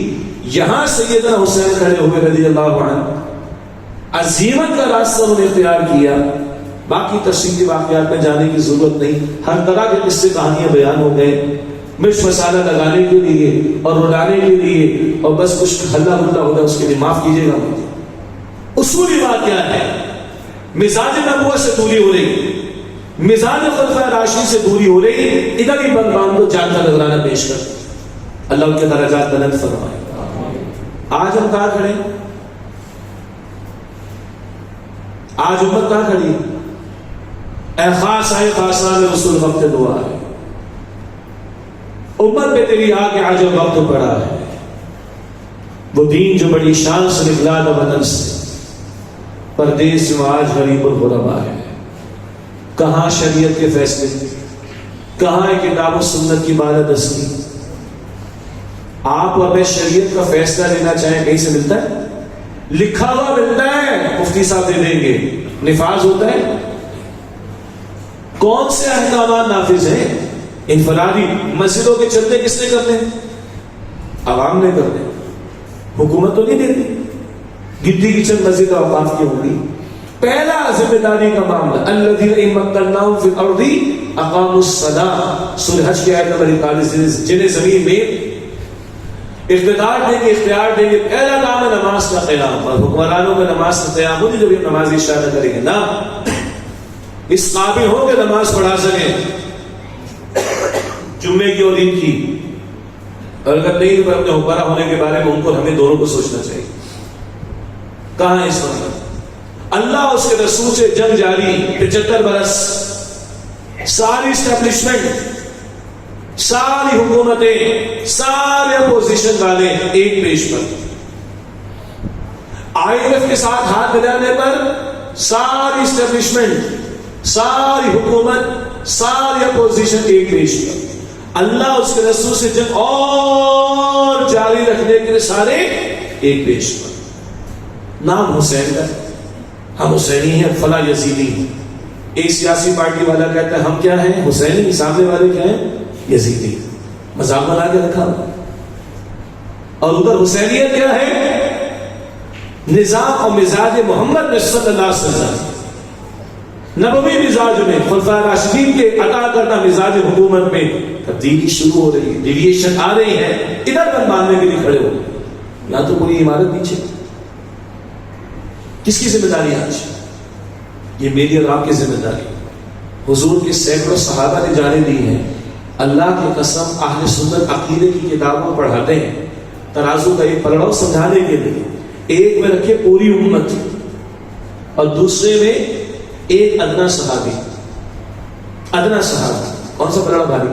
یہاں سیدنا حسین کھڑے ہوئے رضی اللہ عنہ, عزیمت کا راستہ انہوں نے اختیار کیا. باقی تفصیلی واقعات میں جانے کی ضرورت نہیں, ہر طرح کے قصے کہانیاں بیان ہو گئے, مرچ مسالہ لگانے کے لیے اور رلانے کے لیے, اور بس کچھ ہلا ہلا ہوگا اس کے لیے معاف کیجیے گا. اصولی بات کیا ہے؟ مزاج نبوت سے دوری ہو رہی, مزاج خلفائے راشدین سے دوری ہو رہی. ادھر ہی بند باندھ کو جان کا نذرانہ پیش کر اللہ ان کے درجات بلند فرمائے. آج ہم کہاں کھڑے, آج امت کہاں کھڑی؟ اے خاص آئے خاصان رسول وقت دعا ہے, امت پہ تیری آ کے آج وقت پڑا ہے. وہ دین جو بڑی شان سے نکلا تھا وطن سے, پردیس میں آج غریب الغربا ہے. کہاں شریعت کے فیصلے, کہاں ہے کتاب و سنت کی بالادستی؟ آپ اگر شریعت کا فیصلہ لینا چاہیں کہیں سے ملتا ہے؟ لکھا ہوا ملتا ہے, مفتی صاحب دے دیں گے, نفاذ ہوتا ہے. کون سے احکامات نافذ ہیں؟ انفرادی مسجدوں کے چلتے کس نے کرتے ہیں؟ عوام نے کرتے ہیں, حکومت تو نہیں دیتی. گدی کی چند مسجد اوقاف کی ہوگی. پہلا ذمہ داری کا معاملہ الذین ان مکناہم فی الارض اقاموا الصلاۃ, سورہ حج کی آیت نمبر 41, جنہیں زمین میں اقتدار دیں گے, اختیار دیں گے, پہلا کام ہے نماز کا قیام. اور حکمرانوں کا نماز کا قیام ہوگی جب یہ نماز اشارہ کریں گے نا, اس قابل ہو کہ نماز پڑھا سکیں جمعے کی اور عید کی. اور اگر نہیں تو اپنے حکمراں ہونے کے بارے میں ان کو ہمیں دونوں کو سوچنا چاہیے. کہاں ہے اس وقت؟ اللہ اس کے رسول سے جنگ جاری 75 برس, ساری اسٹیبلشمنٹ, ساری حکومتیں, سارے اپوزیشن والے ایک پیش پر. IMF کے ساتھ ہاتھ ملانے پر ساری اسٹیبلشمنٹ, ساری حکومت, ساری اپوزیشن ایک پیش پر. اللہ اس کے رسول سے جنگ اور جاری رکھنے کے لیے سارے ایک پیش پر. نام حسین کا, ہم حسینی ہیں, فلاں یزیدی. ایک سیاسی پارٹی والا کہتا ہے ہم کیا ہیں؟ حسینی. سامنے والے کیا ہیں؟ یزیدی. مذاق بنا کے رکھا. اور ادھر حسینیت کیا ہے؟ نظام اور مزاج محمد صلی اللہ علیہ وسلم, نبوی مزاج میں خلفائے راشدین کے عطا کرنا مزاج حکومت میں تبدیلی شروع ہو رہی ہے, ڈیویشن آ رہی ہے. ادھر بند ماننے کے لیے کھڑے ہو, یا تو پوری عمارت نیچے. کس کی ذمہ داری آج؟ یہ میری اور آپ کی ذمہ داری. حضور کے سینکڑوں صحابہ نے جانیں دی ہیں. اللہ کی قسم اہل سنت عقیدے کی کتابوں پڑھاتے ہیں ترازو کا ایک پلڑا سمجھانے کے لیے. ایک میں رکھے پوری امت اور دوسرے میں ایک ادنا صحابی. ادنا صحابی کون سا پلڑا بھاری؟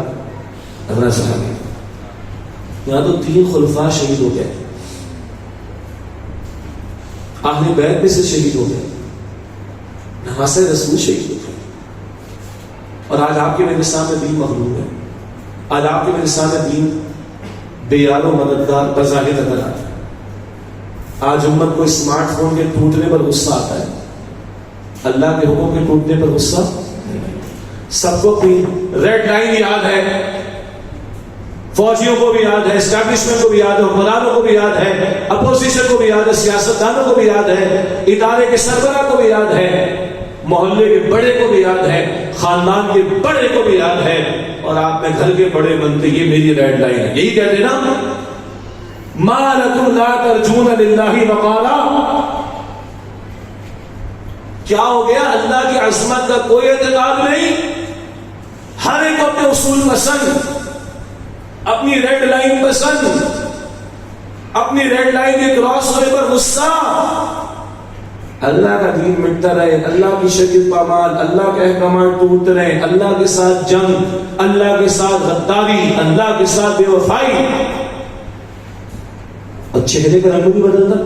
ادنا صحابی. یہاں تو 3 خلفاء شہید ہو گئے, اہل بیت میں سے شہید ہو گئے, نواسۂ رسول شہید ہو گئے. اور آج آپ کے میرے سامنے دین مغلوب ہے. آج آپ کے میرے سامنے دین بے یار و مددگار بظاہر نظر آتا ہے. آج امت کو اسمارٹ فون کے ٹوٹنے پر غصہ آتا ہے, اللہ کے حکم کے ٹوٹنے پر غصہ. سب کو اپنی ریڈ لائن یاد ہے, فوجیوں کو بھی یاد ہے, اسٹیبلشمنٹ کو بھی یاد ہے, حکمرانوں کو بھی یاد ہے, اپوزیشن کو بھی یاد ہے, سیاستدانوں کو بھی یاد ہے, ادارے کے سربراہ کو بھی یاد ہے, محلے کے بڑے کو بھی یاد ہے, خاندان کے بڑے کو بھی یاد ہے, اور آپ میں گھر کے بڑے بنتے. یہ میری ریڈ لائن ہے. یہی کہتے نا ما لکم لا ترجون للہ وقارا. کیا ہو گیا؟ اللہ کی عظمت کا کوئی اعتقاد نہیں. ہر ایک اپنے اصول پسند, اپنی ریڈ لائن پسند, اپنی ریڈ لائن کے کراس ہونے پر غصہ. اللہ کا دین مٹتا رہے، اللہ کی شریعت پامال، اللہ کے احکامات ٹوٹتے رہے، اللہ کے ساتھ جنگ، اللہ کے ساتھ غداری، اللہ کے ساتھ بے وفائی، اور چہرے کا رنگ بھی بدلتا.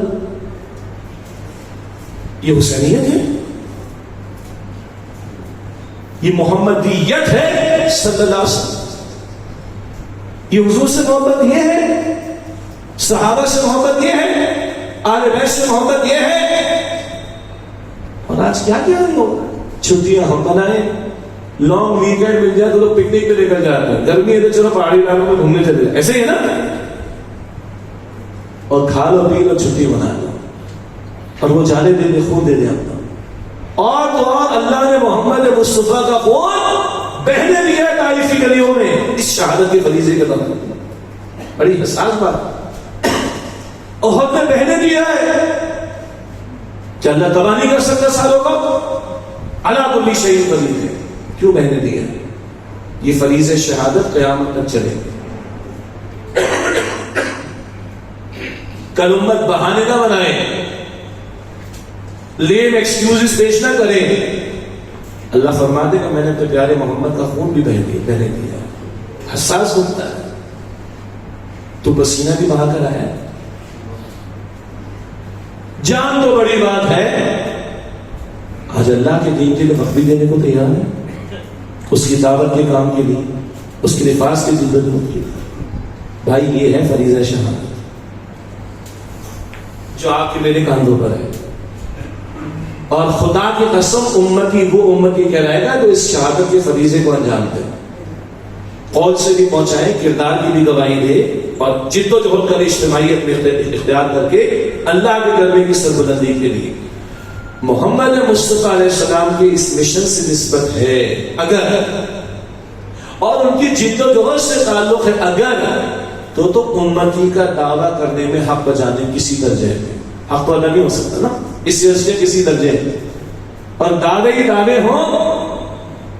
یہ حسینیت ہے، یہ محمدیت ہے صلی اللہ علیہ وسلم. یہ حضور سے محبت یہ ہے، صحابہ سے محبت یہ ہے، آل بیت سے محبت یہ ہے. اور آج کیا کیا رہی ہو؟ چھٹیاں ہم بنائیں، لانگ ویکینڈ مل جائے تو لوگ پکنک پہ لے کر جاتے ہیں، گرمی ہے تو چلو پہاڑی علاقوں میں گھومنے چلے جائیں، ایسے ہی ہے نا. اور کھا لو پی لو چھٹی بنا لو، اور وہ جانے دے دے خون دے دے اپنا. اور تو اور اللہ نے محمد مصطفیٰ کا خون بہنے دیا ہے طائفی گلیوں میں اس شہادت کے فریضے کے بعد. بڑی حساس بات، احد میں بہنے دیا ہے کہ اللہ تباہ نہیں کر سکتا سالوں کا. اللہ کل شیء قدیر ہے، کیوں بہنے دیا؟ یہ فریضے شہادت قیامت تک چلے گی. کل امت بہانے نہ بنائے، لیم ایکسکیوزز پیش نہ کریں. اللہ فرما دے کہ میں نے اپنے پیارے محمد کا خون بھی بہنے دیا. حساس ہوتا ہے، تو پسینہ بھی بہا کر آیا. جان تو بڑی بات ہے، آج اللہ کے دین کے لیے وقت بھی دینے کو تیار ہے، اس کی دعوت کے کام کے لیے، اس کے نفاذ کی جدت کی. بھائی یہ ہے فریضہ شہادت جو آپ کے میرے کاندھوں پر ہے. اور خدا کی قسم امتی وہ امتی کہلائے گا جو اس شہادت کے فریضے کو انجام دے، قول سے بھی پہنچائے، کردار کی بھی گواہی دے، اور جد و جہد کر اجتماعیت میں اختیار کر کے اللہ کے کلمے کی سربلندی کے لیے. محمد مصطفیٰ علیہ السلام کی اس مشن سے نسبت ہے اگر، اور ان کی جد و جہد سے تعلق ہے اگر، تو امتی کا دعویٰ کرنے میں حق بجانے کسی درجے میں، حق تو الگ نہیں ہو سکتا نا، اس سے کسی درجے میں. اور دعوے ہی دعوے ہوں،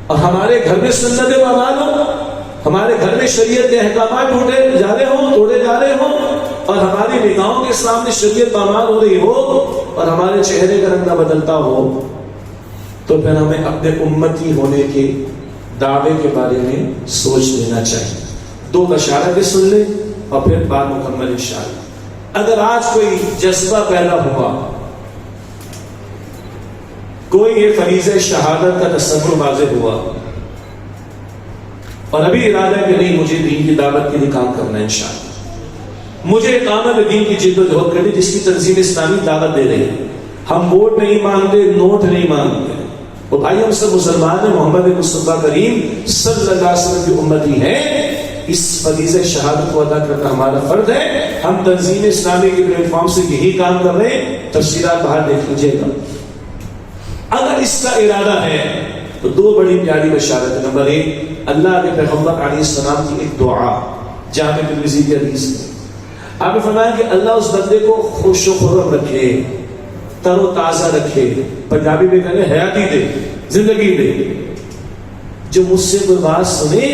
اور ہمارے گھر میں سنت پامال ہوں، ہمارے گھر میں شریعت کے احکامات توڑے جا رہے ہوں، اور ہماری نگاہوں کے سامنے شریعت پامال ہو رہی ہو، اور ہمارے چہرے کا رنگ نہ بدلتا ہو، تو پھر ہمیں اپنے امتی ہونے کے دعوے کے بارے میں سوچ لینا چاہیے. 2 اشارہ کے سن لیں اور پھر بات مکمل انشاءاللہ. اگر آج کوئی جذبہ پیدا ہوا، کوئی یہ فریضہ شہادت کا تصور واضح ہوا، اور ابھی ارادہ ہے کہ نہیں مجھے دین کی دعوت کے لیے کام کرنا ہے، انشاءاللہ مجھے اقامت دین کی جد و جہد کرنی، جس کی تنظیم اسلامی دعوت دے رہی ہے. ہم ووٹ نہیں مانگتے، نوٹ نہیں مانگتے. اور بھائی ہم سب مسلمان ہیں، محمد مصطفیٰ کریم صلی اللہ علیہ وسلم کی امتی ہیں. اس فریضہ شہادت کو ادا کرنا ہمارا فرض ہے. ہم تنظیم اسلامی کے پلیٹ فارم سے یہی کام کر رہے ہیں، تفصیلات باہر دیکھ لیجیے گا. اگر اس کا ارادہ ہے تو 2 بڑی پیاری بشارت ہے. نمبر 1، اللہ کے پیغمبر علیہ السلام کی ایک دعا جامع ترمذی کی حدیث ہے. آپ نے فرمایا کہ اللہ اس بندے کو خوش و خرم رکھے، تر و تازہ رکھے، پنجابی میں کہتے ہیں حیاتی دے، زندگی دے، جو مجھ سے کوئی بات سنے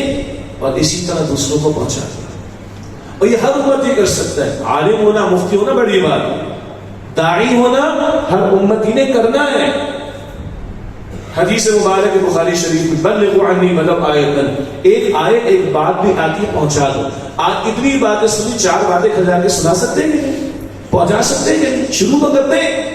اور اسی طرح دوسروں کو پہنچا دے. اور یہ ہر امتی کر سکتا ہے. عالم ہونا، مفتی ہونا بڑی بات، داعی ہونا ہر امتی نے کرنا ہے. حدیث مبارک بخاری شریف میں بلغوا عنی ولو آیتن، ایک آیت ایک بات بھی آتی پہنچا دو. آج اتنی باتیں سنی، 4 باتیں کھلا کے سنا سکتے ہیں، پہنچا سکتے ہیں، شروع تو کرتے ہیں.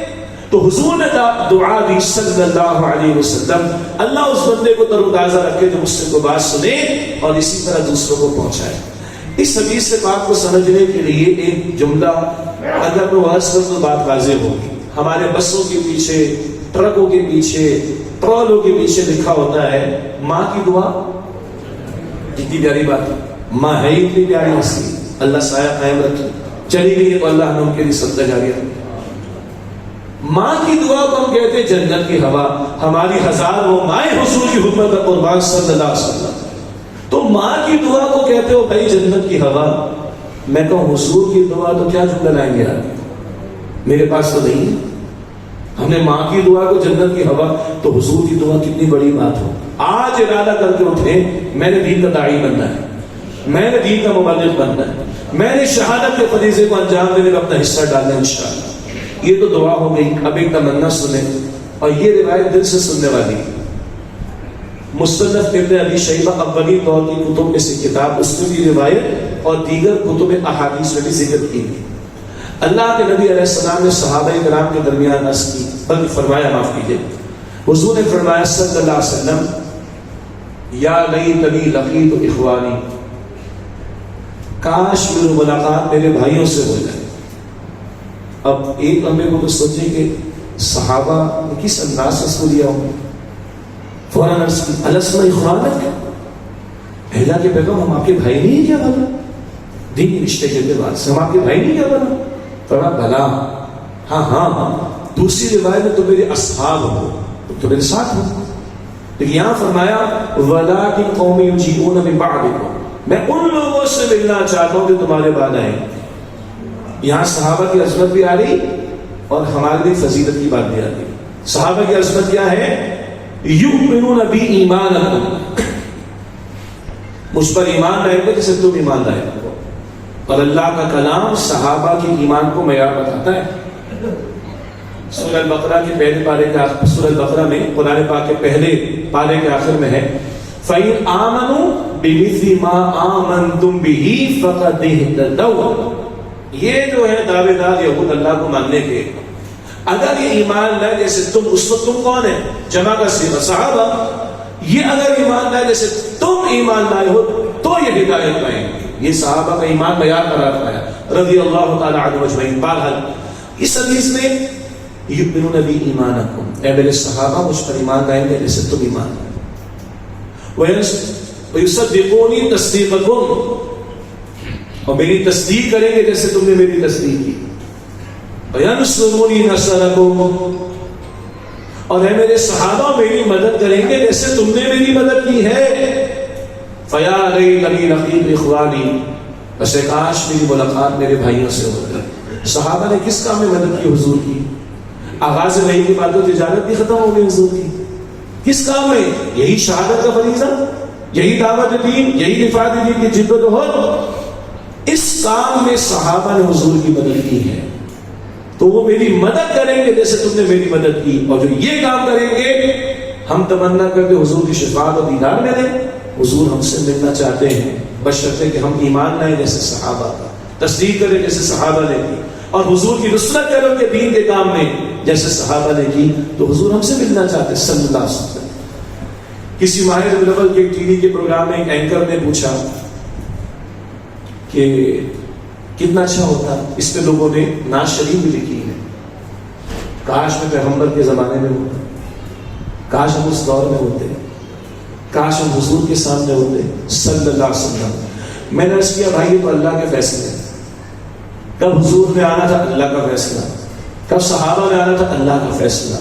تو حضور نے دعا دی صلی اللہ علیہ وسلم، اللہ اس بندے کو تر و تازہ رکھے جو مجھ سے کوئی بات سنے اور اسی طرح دوسروں کو پہنچائے. اس حدیث سے بات کو سمجھنے کے لیے ایک جملہ اگر میں واضح کروں تو بات واضح ہوگی. ہمارے بسوں کے پیچھے، ٹرکوں کے پیچھے، ٹرالوں کے پیچھے لکھا ہوتا ہے ماں کی دعا. کتنی پیاری بات ہے، ماں ہے اتنی پیاری ہستی، اللہ سایہ قائم رکھے. چلی گئی ہے تو اللہ نے ان کے لیے صدقہ جاریہ. ماں کی دعا کو ہم کہتے ہیں جنت کی ہوا. ہماری 1000 وہ مائیں حضور کی حکمت کا قربان صلی اللہ علیہ وسلم. تو ماں کی دعا کو کہتے ہو بھائی جنت کی ہوا. میں کہوں حضور کی دعا تو کیا جملہ لائیں گے آپ؟ میرے پاس تو نہیں ہے. ہم نے ماں کی دعا کو جنت کی ہوا، تو حضور کی دعا کتنی بڑی بات ہو. آج ارادہ کر کے اٹھیں میں نے دین کا داعی بننا ہے، میں نے دین کا مبلغ بننا ہے، میں نے شہادت کے فریضے کو انجام دینے کا اپنا حصہ ڈالنا ہے انشاءاللہ. یہ تو دعا ہو گئی. اب ایک تمنا سنیں, اور یہ روایت دل سے سننے والی. مصنف ابن ابی شیبہ اولی دور کی کتب میں سے کتاب, اس میں بھی روایت اور دیگر کتب احادیث میں بھی ذکر کی گئی. اللہ کے نبی علیہ السلام نے صحابہ کرام کے درمیان عرض کی, بلکہ فرمایا, معاف کیجیے, حضور نے فرمایا صلی اللہ علیہ وسلم, یا لیتنی لقیت اخوانی, کاش میری ملاقات میرے بھائیوں سے ہو جائے. اب ایک لمحے کو تو سوچیں کہ صحابہ نے کس انداز سے اس کو لیا ہوں. فوراً عرض کی, السنا اخوانک, اہلا کے پیغام ہم آپ کے بھائی نہیں ہیں کیا بنا؟ دینی رشتے کے اعتبار سے ہم آپ کے بھائی نہیں کیا بنا؟ فرمایا بلا, ہاں ہاں ہاں. دوسری روایت میں تو میرے اصحاب ہو, تو میرے ساتھ ہو. لیکن یہاں فرمایا وَلَٰكِنْ قَوْمِ يُجِيبُونَ مِن بَعْدِكُمْ, میں ان لوگوں سے ملنا چاہتا ہوں جو تمہارے بعد آئیں. یہاں صحابہ کی عظمت بھی آ رہی اور ہمارے لیے فضیلت کی بات بھی آ رہی. صحابہ کی عظمت کیا ہے؟ یؤمنون بی ایمانکم, مجھ پر ایمان لائے گا جیسے تم ایمان لائے ہو. اور اللہ کا کلام صحابہ کے ایمان کو معیار بتاتا ہے. سورہ البقرہ کے پہلے پارے کے آخر, سورہ البقرہ میں قرآن پاک کے پہلے پارے کے آخر میں ہے فَإِنْ آمَنُوا بِمِثْلِ مَا آمَنْتُمْ بِهِ فَقَدْ اهْتَدَوْا. یہ جو ہے دعوے دار یہود اللہ کو ماننے کے, اگر یہ ایمان لائے جیسے تم, اس وقت تم کون ہے؟ جمع کا صیغہ صحابہ. یہ اگر ایمان لائے جیسے تم ایمان لائے ہو تو یہ ہدایت پائیں گے. یہ صحابہ کا ایمان بیان قرار پایا رضی اللہ تعالی عنہ اجمعین. بہرحال اس حدیث میں یؤمنون بی ایمانکم, اے میرے صحابہ مجھ پر ایمان لائیں گے جیسے تم ایمان لائے. ویصدقونی تصدیقکم, اور میری تصدیق کریں گے جیسے تم نے میری تصدیق کی. وینصرونی نصرکم, اور اے میرے صحابہ میری مدد کریں گے جیسے تم نے میری مدد کی ہے. فیا لیتنی لقیت اخوانی, بس کاش میری ملاقات میرے بھائیوں سے ہو جائے. صحابہ نے کس کام میں مدد کی حضور کی؟ آغاز وحی کے بعد تو تجارت بھی ختم ہو گئی حضور کی. کس کام میں؟ یہی شہادت کا فریضہ, یہی دعوت دین, یہی رفاعت دین کی جد و جہد. اس کام میں صحابہ نے حضور کی مدد کی ہے, تو وہ میری مدد کریں گے جیسے تم نے میری مدد کی. اور جو یہ کام کریں گے, ہم تمنا کرتے حضور کی شفاعت اور دیدار میں دیں. حضور ہم سے ملنا چاہتے ہیں بشرطے کہ ہم ایمان لائیں جیسے صحابہ کا, تصدیق کریں جیسے صحابہ نے کی, اور حضور کی نصرت کرو کہ دین کے کام میں جیسے صحابہ نے کی. تو حضور ہم سے ملنا چاہتے صلی اللہ علیہ وسلم. کسی ماہر الاول کے ٹی وی کے پروگرام میں ایک اینکر نے پوچھا کہ کتنا اچھا ہوتا, اس پہ لوگوں نے نعت شریف بھی لکھی ہے, کاش میں پیغمبر کے زمانے میں ہوتا, کاش ہم اس دور میں ہوتے, کاش ہم حضور کے سامنے ہوتے صلی اللہ علیہ وسلم. میں نے عرض کیا بھائی یہ تو اللہ کے فیصلے ہیں. کب حضور میں آنا تھا اللہ کا فیصلہ, کب صحابہ میں آنا تھا اللہ کا فیصلہ,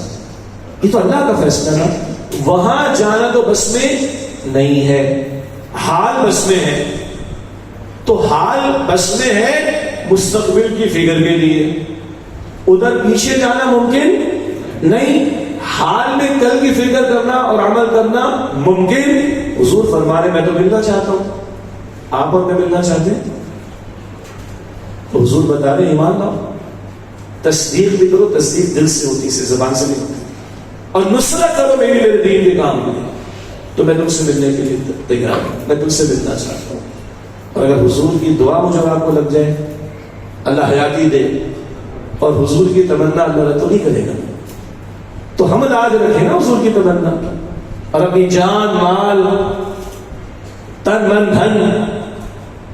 یہ تو اللہ کا فیصلہ نا. وہاں جانا تو بس میں نہیں ہے, حال بس میں ہے. تو حال بس میں ہے مستقبل کی فکر کے لیے, ادھر پیچھے جانا ممکن نہیں. حال میں کل کی فکر کرنا اور عمل کرنا ممکن. حضور فرما رہے میں تو ملنا چاہتا ہوں, آپ اور میں ملنا چاہتے ہیں. تو حضور بتا رہے ایمان لاؤ, تصدیق بھی کرو, تصدیق دل سے ہوتی ہے, زبان سے نہیں ہوتی, اور نصرت کرو میرے دین کے کام میں. تو میں تم سے ملنے کے لیے تیار ہوں, میں تم سے ملنا چاہتا ہوں. اور اگر حضور کی دعا مجھے آپ کو لگ جائے, اللہ حیاتی دے, اور حضور کی تمنا اللہ تو نہیں کرے گا, تو ہم لاج رکھیں نا حضور کی تمنا, اور اپنی جان, مال, تن, من, دھن,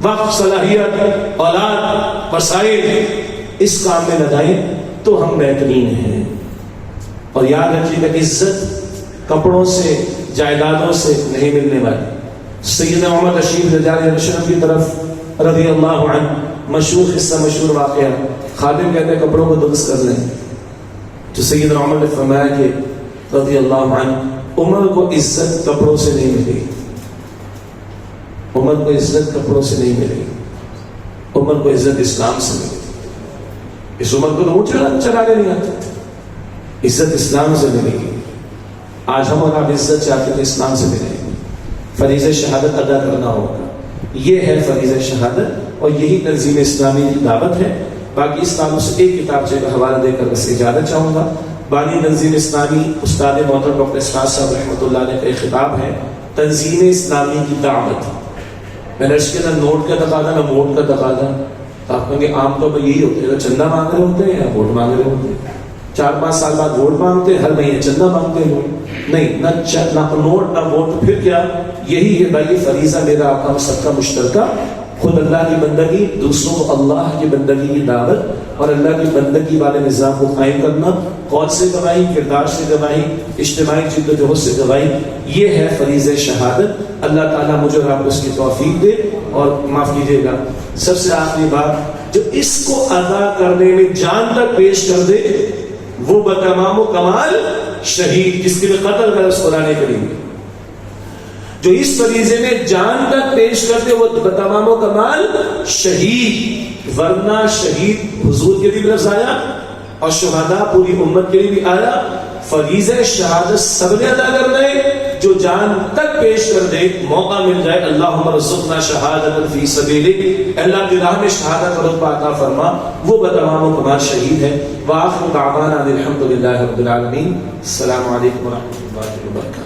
وقت, صلاحیت, اولاد, وسائل اس کام میں لگائیں تو ہم بہترین ہیں. اور یاد رکھیے گا عزت کپڑوں سے, جائیدادوں سے نہیں ملنے والی. سیدنا عمر تشریف لے جا رہے مشرف کی طرف رضی اللہ عنہ, مشہور قصہ, مشہور واقعہ. خادم کہتے ہیں کپڑوں کو درست کر رہے ہیں, تو سیدنا عمر نے فرمایا کہ رضی اللہ عنہ عمر کو عزت کپڑوں سے نہیں ملے گی, عمر کو عزت کپڑوں سے نہیں ملے گی, عمر کو عزت اسلام سے ملے گی. اس عمر کو تو اونٹ چلانے نہیں آتے, عزت اسلام سے ملے گی. آج ہم اور آپ عزت چاہتے ہیں اسلام سے ملے گی. فریضہ شہادت ادا کرنا ہوگا, یہ ہے فریضہ شہادت, اور یہی تنظیم اسلامی کی دعوت ہے. باقی اس تعلق سے ایک کتابچے کا حوالہ دے کر بس اجازت چاہوں گا. بانی تنظیم اسلامی استاد محترم ڈاکٹر اسرار صاحب رحمۃ اللہ علیہ کا ایک خطاب ہے تنظیم اسلامی کی دعوت. میں نے اس کے نہ نوٹ کا تقاضا نہ ووٹ کا تقاضا. آپ کہیں گے عام طور پر یہی ہوتے ہیں چندہ مانگ رہے ہوتے ہیں یا ووٹ مانگ رہے ہوتے ہیں. 4-5 سال بعد ووٹ مانگتے ہیں, ہر مہینے چندہ مانگتے ہیں لوگ. نہیں, نہ نوٹ نہ ووٹ, پھر کیا؟ یہی ہے بھائی فریضہ میرا آپ کا سب کا مشترکہ. خود اللہ کی بندگی, دوسروں کو اللہ کی بندگی کی دعوت اور اللہ کی بندگی والے نظام کو قائم کرنا, قول سے گواہی, کردار سے گواہی, اجتماعی جد و جہد سے گواہی, یہ ہے فریضہ شہادت. اللہ تعالیٰ مجھے اور آپ کو اس کی توفیق دے. اور معاف کیجیے گا, سب سے آخری بات, جو اس کو ادا کرنے میں جان تک پیش کر دے وہ بتمام و کمال شہید, جس کے لیے قتل کا لفظ قرآن کریم میں. جو اس فریضے میں جان تک پیش کرتے وہ بتمام و کمال شہید. ورنہ شہید حضور کے لیے بھی لفظ آیا اور شہداء پوری امت کے لیے بھی آیا. فریضہ شہادت سب نے ادا کرنا ہے, جو جان تک پیش کر دے, موقع مل جائے. اللہم ارزقنا شہادت فی سبیلک, اللہ کی راہ میں شہادت کا رتبہ عطا فرما, وہ بتمام و کمال شہید ہے. وآخر دعوانا الحمد للہ رب العالمین. السلام علیکم ورحمۃ اللہ وبرکاتہ.